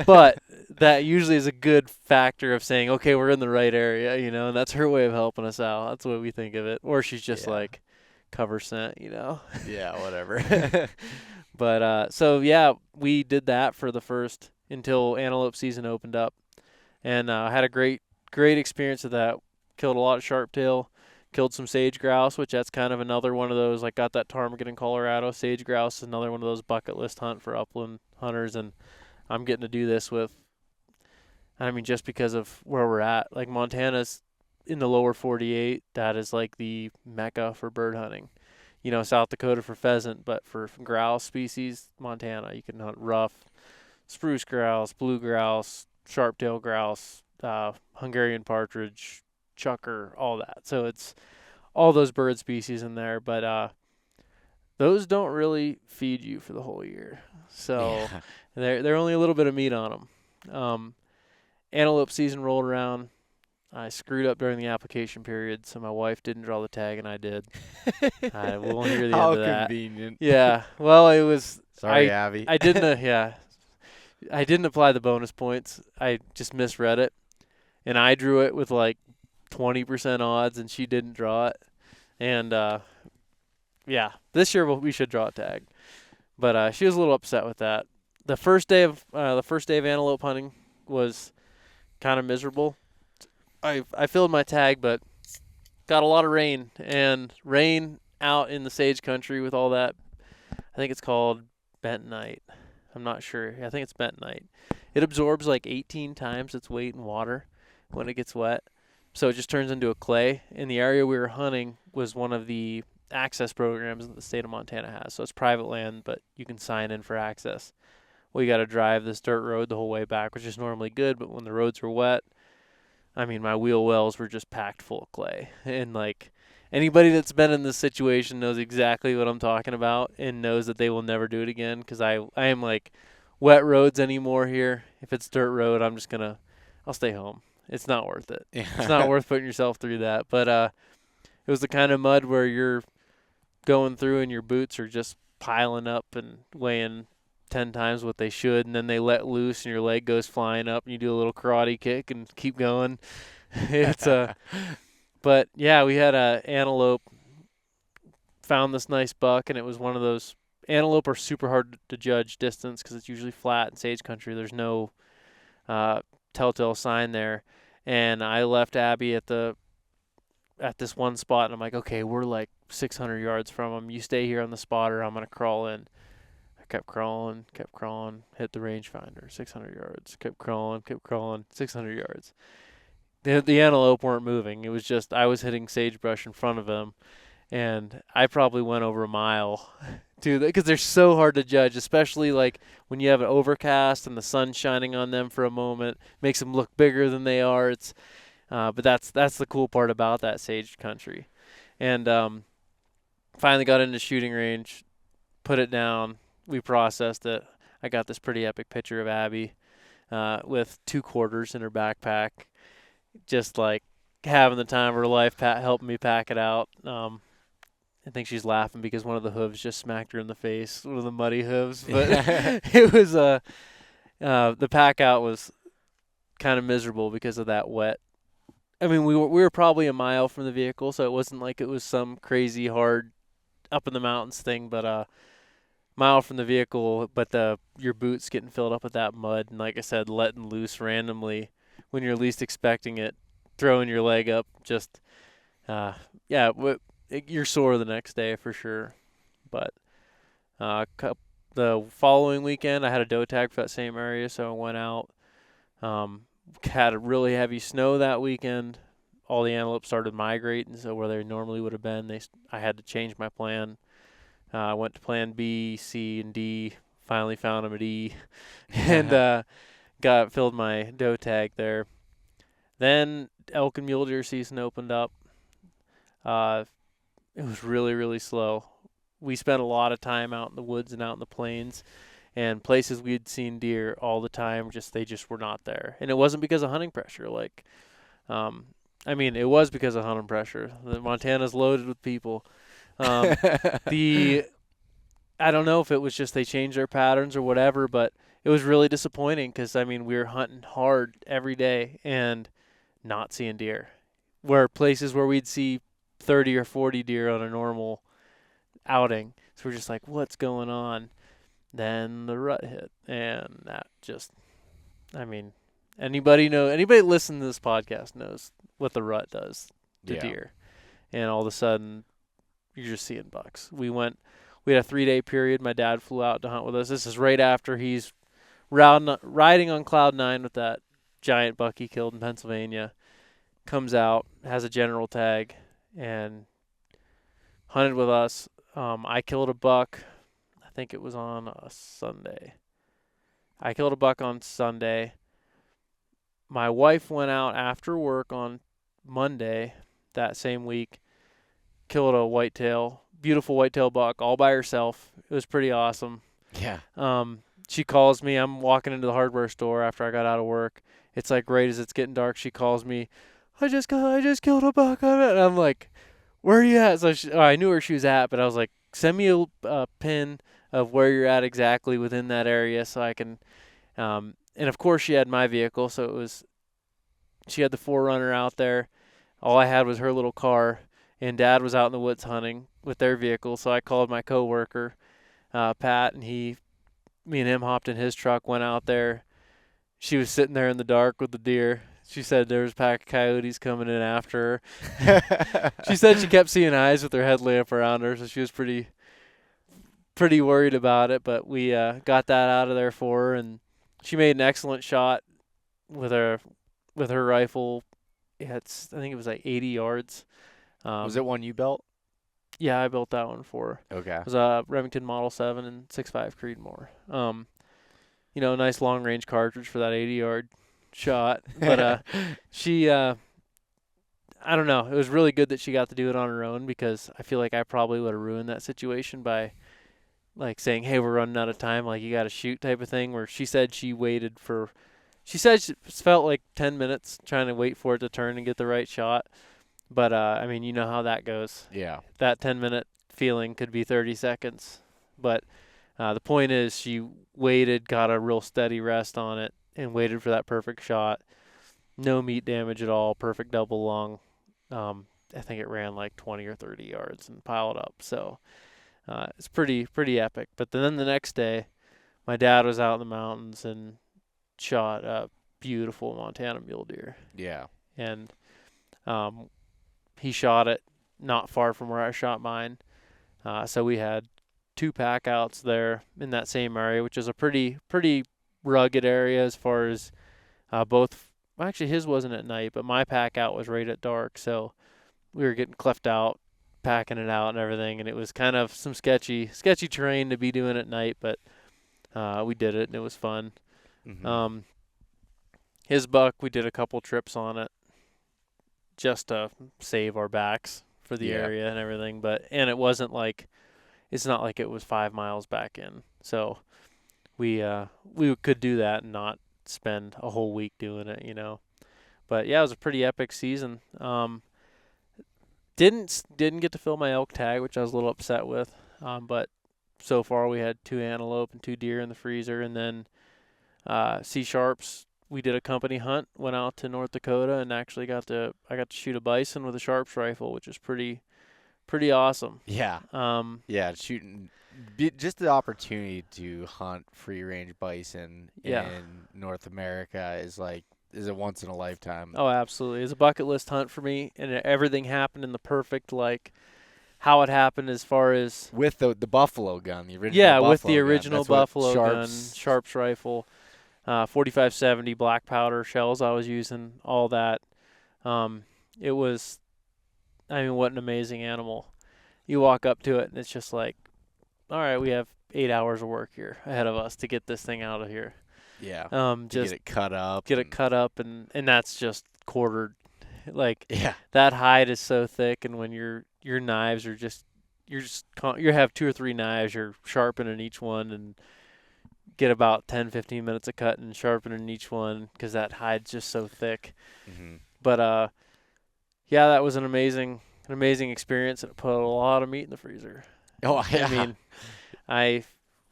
But that usually is a good factor of saying, okay, we're in the right area, and that's her way of helping us out. That's the way we think of it. Or she's just like cover scent, Yeah, whatever. But we did that for the first until antelope season opened up, and I had a great experience with that. Killed a lot of sharptail, killed some sage grouse, which that's kind of another one of those. Like, got that ptarmigan in Colorado. Sage grouse is another one of those bucket list hunt for upland hunters, and I'm getting to do this just because of where we're at. Like, Montana's in the lower 48. That is like the mecca for bird hunting. South Dakota for pheasant, but for grouse species, Montana, you can hunt rough, spruce grouse, blue grouse, sharptail grouse, Hungarian partridge, chucker, all that. So it's all those bird species in there, but those don't really feed you for the whole year. So they're only a little bit of meat on them. Antelope season rolled around. I screwed up during the application period, so my wife didn't draw the tag, and I did. I won't hear the end of that. How convenient. Yeah. Well, it was. Sorry, Abby. I didn't. I didn't apply the bonus points. I just misread it, and I drew it with like 20% odds, and she didn't draw it. And this year we should draw a tag, but she was a little upset with that. The first day of antelope hunting was kind of miserable. I filled my tag, but got a lot of rain, and rain out in the sage country with all that. I think it's called bentonite. I'm not sure. I think it's bentonite. It absorbs like 18 times its weight in water when it gets wet. So it just turns into a clay. And the area we were hunting was one of the access programs that the state of Montana has. So it's private land, but you can sign in for access. We got to drive this dirt road the whole way back, which is normally good, but when the roads were wet, I mean, my wheel wells were just packed full of clay. And, like, anybody that's been in this situation knows exactly what I'm talking about and knows that they will never do it again, because I am, like, wet roads anymore here. If it's dirt road, I'll stay home. It's not worth it. Yeah. It's not worth putting yourself through that. But it was the kind of mud where you're going through and your boots are just piling up and weighing 10 times what they should, and then they let loose and your leg goes flying up and you do a little karate kick and keep going. It's but yeah, we had a antelope, found this nice buck, and it was one of those. Antelope are super hard to judge distance because it's usually flat in sage country. There's no telltale sign there. And I left Abby at this one spot, and I'm like, okay, we're like 600 yards from them. You stay here on the spotter. I'm going to crawl in. I kept crawling, hit the rangefinder, 600 yards. Kept crawling, 600 yards. The antelope weren't moving. It was just I was hitting sagebrush in front of them, and I probably went over a mile because they're so hard to judge, especially like when you have an overcast and the sun shining on them for a moment, makes them look bigger than they are. It's but that's the cool part about that sage country. And finally got into shooting range, put it down. We processed it. I got this pretty epic picture of Abby with 2 quarters in her backpack, just like having the time of her life, helping me pack it out. I think she's laughing because one of the hooves just smacked her in the face, one of the muddy hooves. But it was the pack out was kind of miserable because of that wet. I mean, we were probably a mile from the vehicle, so it wasn't like it was some crazy hard up in the mountains thing, but mile from the vehicle, but your boots getting filled up with that mud, and like I said, letting loose randomly when you're least expecting it, throwing your leg up, just you're sore the next day for sure. But the following weekend, I had a doe tag for that same area, so I went out. Had a really heavy snow that weekend. All the antelope started migrating, so where they normally would have been, I had to change my plan. I went to plan B, C, and D. Finally found them at E, and filled my doe tag there. Then elk and mule deer season opened up. It was really, really slow. We spent a lot of time out in the woods and out in the plains, and places we had seen deer all the time, they just were not there. And it wasn't because of hunting pressure. It was because of hunting pressure. Montana's loaded with people. I don't know if it was just they changed their patterns or whatever, but it was really disappointing because, we were hunting hard every day and not seeing deer. Where places where we'd see 30 or 40 deer on a normal outing. So we're just like, what's going on? Then the rut hit, and that just, anybody listening to this podcast knows what the rut does to deer. And all of a sudden, you're just seeing bucks. We had a 3-day period. My dad flew out to hunt with us. This is right after he's riding on cloud 9 with that giant buck he killed in Pennsylvania. Comes out, has a general tag, and hunted with us. I killed a buck. I think it was on a Sunday. I killed a buck on Sunday. My wife went out after work on Monday that same week, killed a whitetail, beautiful whitetail buck all by herself. It was pretty awesome. Yeah. She calls me. I'm walking into the hardware store after I got out of work. It's like right as it's getting dark, she calls me. I just killed a buck on it. And I'm like, where are you at? So I knew where she was at, but I was like, send me a pin of where you're at exactly within that area so I can. And of course she had my vehicle, so she had the 4Runner out there. All I had was her little car, and Dad was out in the woods hunting with their vehicle. So I called my coworker, Pat, and me and him hopped in his truck, went out there. She was sitting there in the dark with the deer. She said there was a pack of coyotes coming in after her. She said she kept seeing eyes with her headlamp around her, so she was pretty worried about it. But we got that out of there for her, and she made an excellent shot with her rifle. I think it was like 80 yards. Was it one you built? Yeah, I built that one for her. Okay. It was a Remington Model 7 and 6.5 Creedmoor. Nice long range cartridge for that 80-yard shot. But she, I don't know. It was really good that she got to do it on her own because I feel like I probably would have ruined that situation by like saying, hey, we're running out of time, like you got to shoot type of thing, where she said she said she felt like 10 minutes trying to wait for it to turn and get the right shot. But, you know how that goes. Yeah. That 10-minute feeling could be 30 seconds. But The point is she waited, got a real steady rest on it, and waited for that perfect shot. No meat damage at all, perfect double lung. I think it ran like 20 or 30 yards and piled up. So it's pretty epic. But then the next day, my dad was out in the mountains and shot a beautiful Montana mule deer. Yeah. And he shot it not far from where I shot mine. So we had 2 pack outs there in that same area, which is a pretty rugged area as far as both. Actually, his wasn't at night, but my pack out was right at dark. So we were getting cleft out, packing it out and everything, and it was kind of some sketchy terrain to be doing at night, but we did it and it was fun. Mm-hmm. His buck, we did a couple trips on it just to save our backs for the area and everything, and it wasn't like, it's not like it was 5 miles back in. So we could do that and not spend a whole week doing it, But yeah, it was a pretty epic season. Didn't get to fill my elk tag, which I was a little upset with. But so far we had 2 antelope and 2 deer in the freezer, and then sea sharps. We did a company hunt, went out to North Dakota, and actually I got to shoot a bison with a sharps rifle, which is pretty awesome. Yeah. Shooting just the opportunity to hunt free range bison in North America is a once in a lifetime. Oh, absolutely. It's a bucket list hunt for me, and everything happened in the perfect, how it happened as far as with the buffalo gun, the original with the original buffalo gun, sharps rifle, 4570 black powder shells I was using, all that. It was, what an amazing animal. You walk up to it and it's just like, all right, we have 8 hours of work here ahead of us to get this thing out of here. Yeah. Just get it cut up. and that's just quartered. That hide is so thick, and when your knives are you have 2 or 3 knives, you're sharpening each one and get about 10-15 minutes of cutting and sharpening each one because that hide's just so thick. Mm-hmm. But yeah, that was an amazing experience, and it put a lot of meat in the freezer. Oh yeah.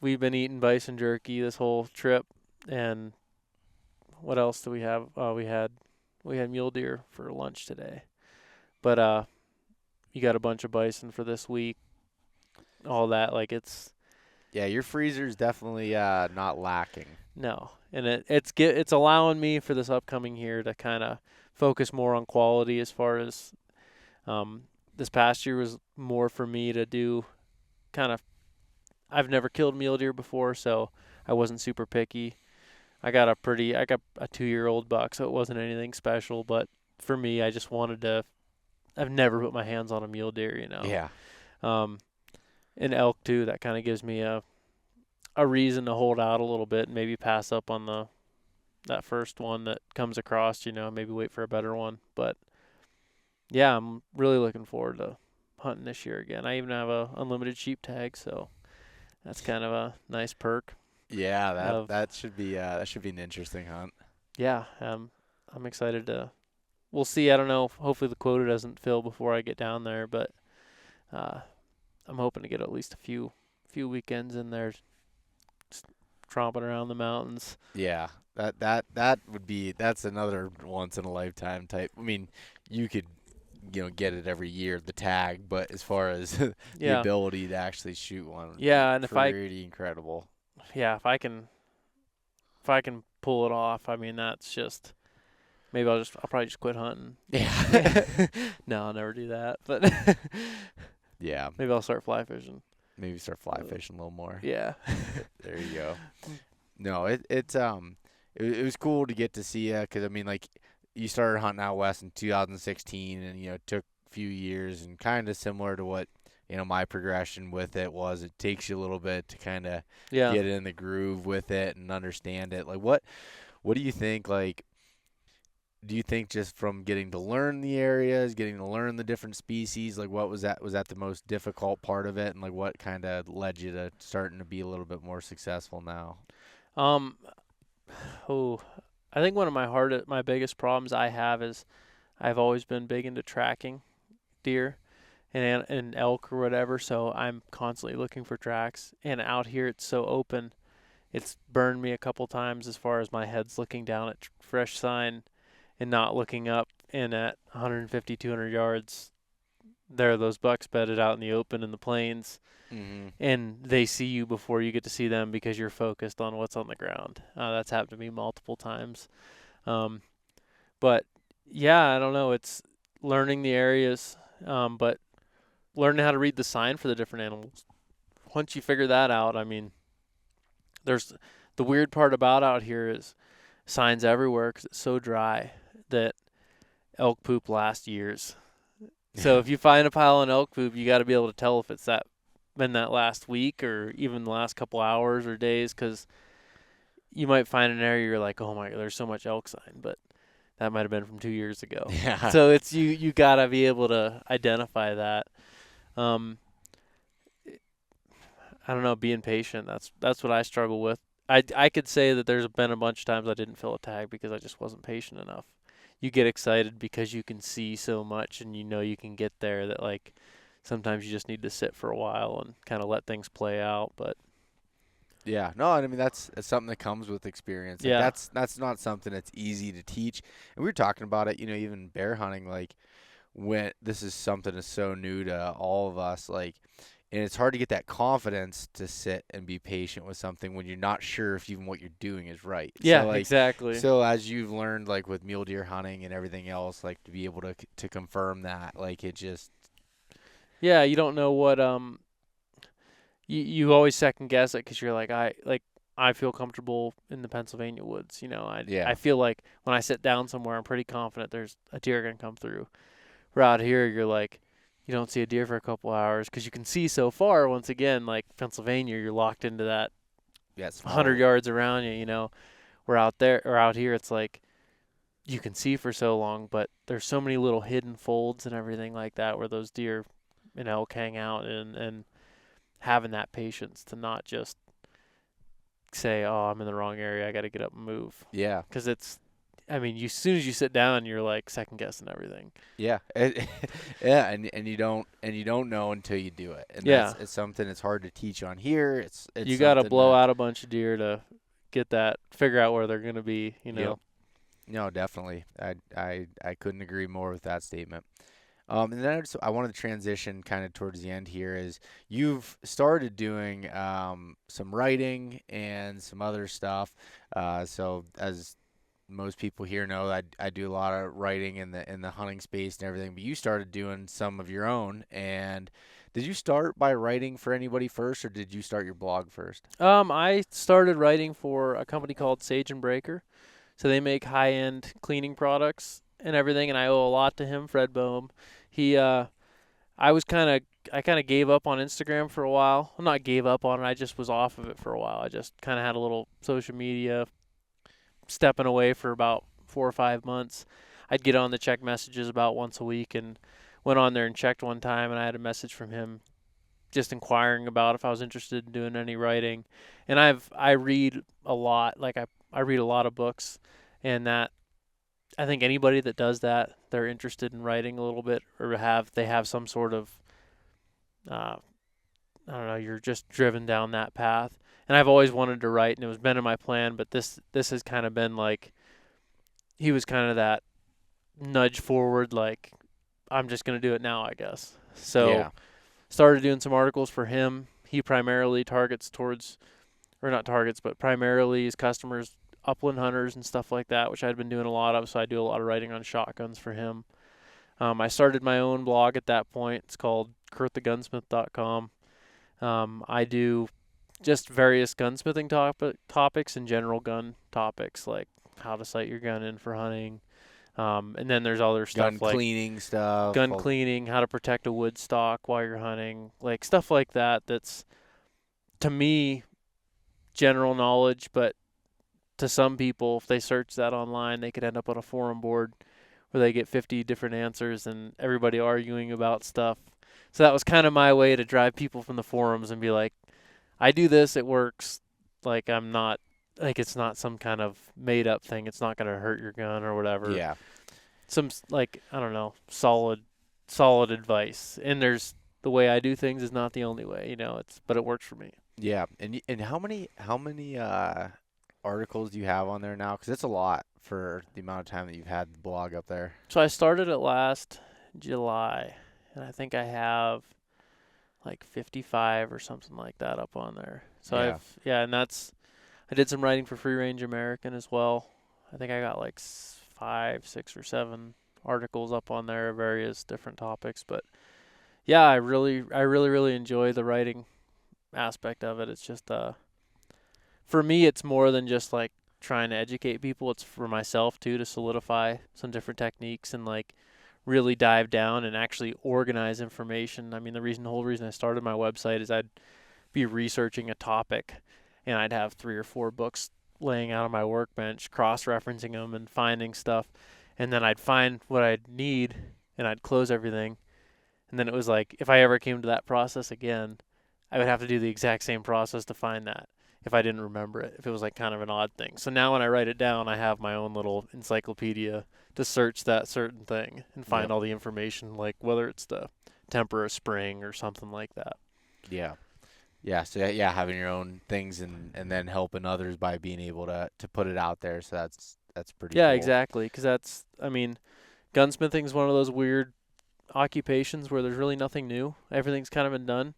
We've been eating bison jerky this whole trip, and what else do we have? We had mule deer for lunch today, but you got a bunch of bison for this week. All that, your freezer's definitely not lacking. No, and it's allowing me for this upcoming year to kind of focus more on quality as far as this past year was more for me to do I've never killed mule deer before, so I wasn't super picky. I got a 2-year-old buck, so it wasn't anything special, but for me, I just wanted to, I've never put my hands on a mule deer, Yeah. And elk too, that kind of gives me a reason to hold out a little bit and maybe pass up on that first one that comes across, maybe wait for a better one. But yeah, I'm really looking forward to hunting this year again. I even have a unlimited sheep tag, so that's kind of a nice perk. Yeah, that should be an interesting hunt. Yeah, I'm excited to. We'll see. I don't know. Hopefully the quota doesn't fill before I get down there, but I'm hoping to get at least a few weekends in there, just tromping around the mountains. Yeah, that's another once in a lifetime type. I mean, you could get it every year, the tag, but as far as the ability to actually shoot one, and pretty incredible. Yeah, if I can pull it off, that's just. Maybe I'll probably just quit hunting. Yeah. No, I'll never do that. But yeah. Maybe I'll start fly fishing. Maybe start fly fishing a little more. Yeah. There you go. No, it was cool to get to see you because you started hunting out west in 2016, and it took a few years, and kind of similar to what my progression with it was. It takes you a little bit to kind of get in the groove with it and understand it. What do you think? Do you think just from getting to learn the areas, getting to learn the different species, what was that? Was that the most difficult part of it, and what kind of led you to starting to be a little bit more successful now? I think one of my biggest problems I have is I've always been big into tracking deer, an elk or whatever. So I'm constantly looking for tracks. And out here it's so open. It's burned me a couple times as far as my head's looking down at fresh sign and not looking up. And at 150, 200 yards, there are those bucks bedded out in the open in the plains. Mm-hmm. And they see you before you get to see them because you're focused on what's on the ground. That's happened to me multiple times. But yeah, I don't know. It's learning the areas, but learning how to read the sign for the different animals. Once you figure that out, I mean, there's the weird part about out here is signs everywhere because it's so dry that elk poop lasts years. So if you find a pile of elk poop, you got to be able to tell if it's been that last week or even the last couple hours or days, because you might find an area you're like, oh my, there's so much elk sign, but that might have been from 2 years ago. Yeah. So it's you got to be able to identify that. I don't know, being patient. That's what I struggle with. I could say that there's been a bunch of times I didn't fill a tag because I just wasn't patient enough. You get excited because you can see so much and you know you can get there, that like sometimes you just need to sit for a while and kind of let things play out. But yeah, no, I mean that's something that comes with experience. Like, yeah, that's not something that's easy to teach. And we were talking about it, even bear hunting, like when this is something that's so new to all of us, like, and it's hard to get that confidence to sit and be patient with something when you're not sure if even what you're doing is right. yeah, So, like, exactly. So as you've learned, like with mule deer hunting and everything else, like to be able to confirm that, like it just. Yeah, you don't know what you always second guess it because you're like I feel comfortable in the Pennsylvania woods. Yeah. I feel like when I sit down somewhere, I'm pretty confident there's a deer gonna come through. Where out here, you're like, you don't see a deer for a couple hours because you can see so far. Once again, like Pennsylvania, you're locked into that 100 yards around you. We're out there or out here, it's like you can see for so long, but there's so many little hidden folds and everything like that where those deer and elk hang out, and having that patience to not just say, oh, I'm in the wrong area, I got to get up and move. Yeah. Because as soon as you sit down, you're like second guessing everything. Yeah. Yeah, and you don't know until you do it. And Yeah. it's something that's hard to teach on here. It's you got to something blow that- out a bunch of deer to figure out where they're going to be, Yep. No, definitely. I couldn't agree more with that statement. And then I wanted to transition kind of towards the end here, is you've started doing some writing and some other stuff. So as most people here know, I do a lot of writing in the hunting space and everything, but you started doing some of your own. And did you start by writing for anybody first, or did you start your blog first? I started writing for a company called Sage and Breaker. So they make high-end cleaning products and everything, and I owe a lot to him, Fred Boehm. I kind of gave up on Instagram for a while. Well, not gave up on it, I just was off of it for a while. I just kind of had a little social media stepping away for about 4 or 5 months. I'd get on to check messages about once a week, and went on there and checked one time, and I had a message from him just inquiring about if I was interested in doing any writing. And I read a lot. Like I read a lot of books, and that I think anybody that does that, they're interested in writing a little bit, or they have some sort of I don't know, you're just driven down that path. And I've always wanted to write, and it was been in my plan, but this has kind of been like, he was kind of that nudge forward, like I'm just going to do it now, I guess. So Yeah. started doing some articles for him. He primarily targets towards, or not targets, but primarily his customers, upland hunters and stuff like that, which I'd been doing a lot of, so I do a lot of writing on shotguns for him. I started my own blog at that point. It's called kurtthegunsmith.com. I do just various gunsmithing topics and general gun topics, like how to sight your gun in for hunting. And then there's other stuff Gun like cleaning stuff. gun cleaning, how to protect a wood stock while you're hunting, like stuff like that. That's, to me, general knowledge, but to some people, if they search that online, they could end up on a forum board where they get 50 different answers and everybody arguing about stuff. So that was kind of my way to drive people from the forums and be like, I do this, it works. Like I'm not, like it's not some kind of made up thing. It's not going to hurt your gun or whatever. Yeah. Some, like, I don't know, solid solid advice. And the way I do things is not the only way, but it works for me. Yeah. And how many articles do you have on there now? Because it's a lot for the amount of time that you've had the blog up there. So I started it last July, and I think I have like 55 or something like that up on there. So and I did some writing for Free Range American as well. I think I got like 5, 6, or 7 articles up on there, various different topics. But yeah, I really enjoy the writing aspect of it. It's just for me, it's more than just like trying to educate people. It's for myself too, to solidify some different techniques and like really dive down and actually organize information. I mean, the whole reason I started my website is I'd be researching a topic and I'd have 3 or 4 books laying out on my workbench, cross-referencing them and finding stuff. And then I'd find what I'd need and I'd close everything. And then it was like, if I ever came to that process again, I would have to do the exact same process to find that if I didn't remember it, if it was like kind of an odd thing. So now when I write it down, I have my own little encyclopedia to search that certain thing and find all the information, like whether it's the temper of spring or something like that. Yeah. Yeah. So having your own things and then helping others by being able to put it out there. So that's pretty cool. Yeah, exactly. Because gunsmithing is one of those weird occupations where there's really nothing new. Everything's kind of been done,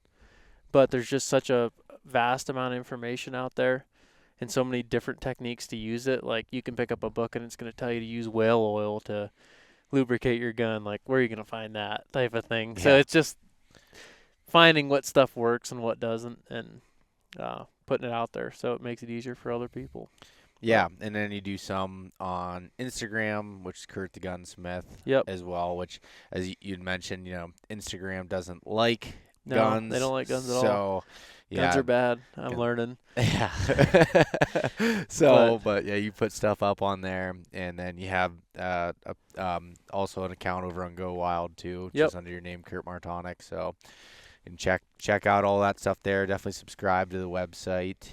but there's just such a vast amount of information out there and so many different techniques to use it. Like you can pick up a book and it's going to tell you to use whale oil to lubricate your gun. Like, where are you going to find that type of thing? Yeah. So it's just finding what stuff works and what doesn't and putting it out there so it makes it easier for other people. Yeah, and then you do some on Instagram, which is Kurt the Gunsmith as well, which, as you'd mentioned, Instagram doesn't like guns. They don't like guns at all. So, guns are bad. I'm learning. Yeah. But you put stuff up on there, and then you have also an account over on Go Wild too, just under your name, Beau Martonik. So, and check out all that stuff there. Definitely subscribe to the website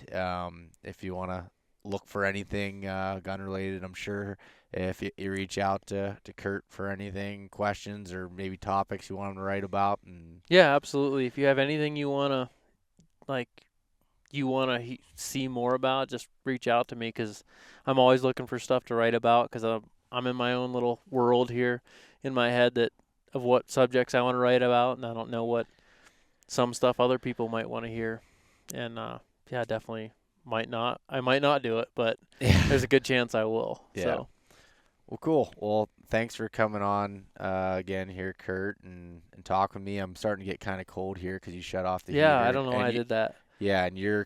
if you want to look for anything gun related. I'm sure if you reach out to Kurt for anything, questions, or maybe topics you want him to write about. And yeah, absolutely. If you have anything you want to see more about, just reach out to me, because I'm always looking for stuff to write about, because I'm in my own little world here in my head of what subjects I want to write about, and I don't know what some stuff other people might want to hear. And definitely I might not do it, but there's a good chance I will. Yeah. So. Well, cool. Well, thanks for coming on again here, Kurt, and talk with me. I'm starting to get kind of cold here because you shut off the heater. Yeah, I don't know why I did that. Yeah, and you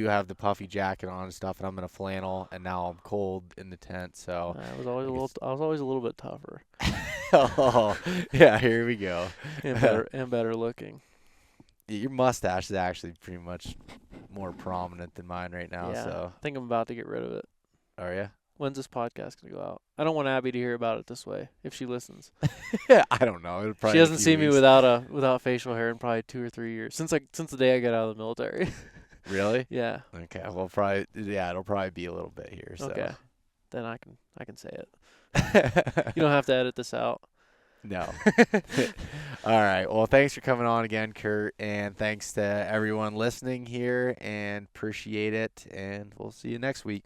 have the puffy jacket on and stuff, and I'm in a flannel, and now I'm cold in the tent. So I was always a little bit tougher. Oh, yeah. Here we go. and better looking. Your mustache is actually pretty much more prominent than mine right now. Yeah, So I think I'm about to get rid of it. Are you? When's this podcast going to go out? I don't want Abby to hear about it this way if she listens. Yeah, I don't know. It'll probably she hasn't seen me without facial hair in probably 2 or 3 years since the day I got out of the military. Really? Yeah. Okay. Well, it'll probably be a little bit here. So. Okay. Then I can say it. You don't have to edit this out. No. All right. Well, thanks for coming on again, Kurt, and thanks to everyone listening here, and appreciate it, and we'll see you next week.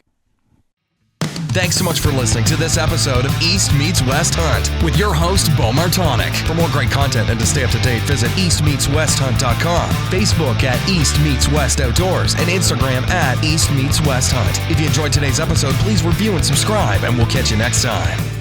Thanks so much for listening to this episode of East Meets West Hunt with your host, Beau Martonik. For more great content and to stay up to date, visit eastmeetswesthunt.com, Facebook at East Meets West Outdoors, and Instagram at East Meets West Hunt. If you enjoyed today's episode, please review and subscribe, and we'll catch you next time.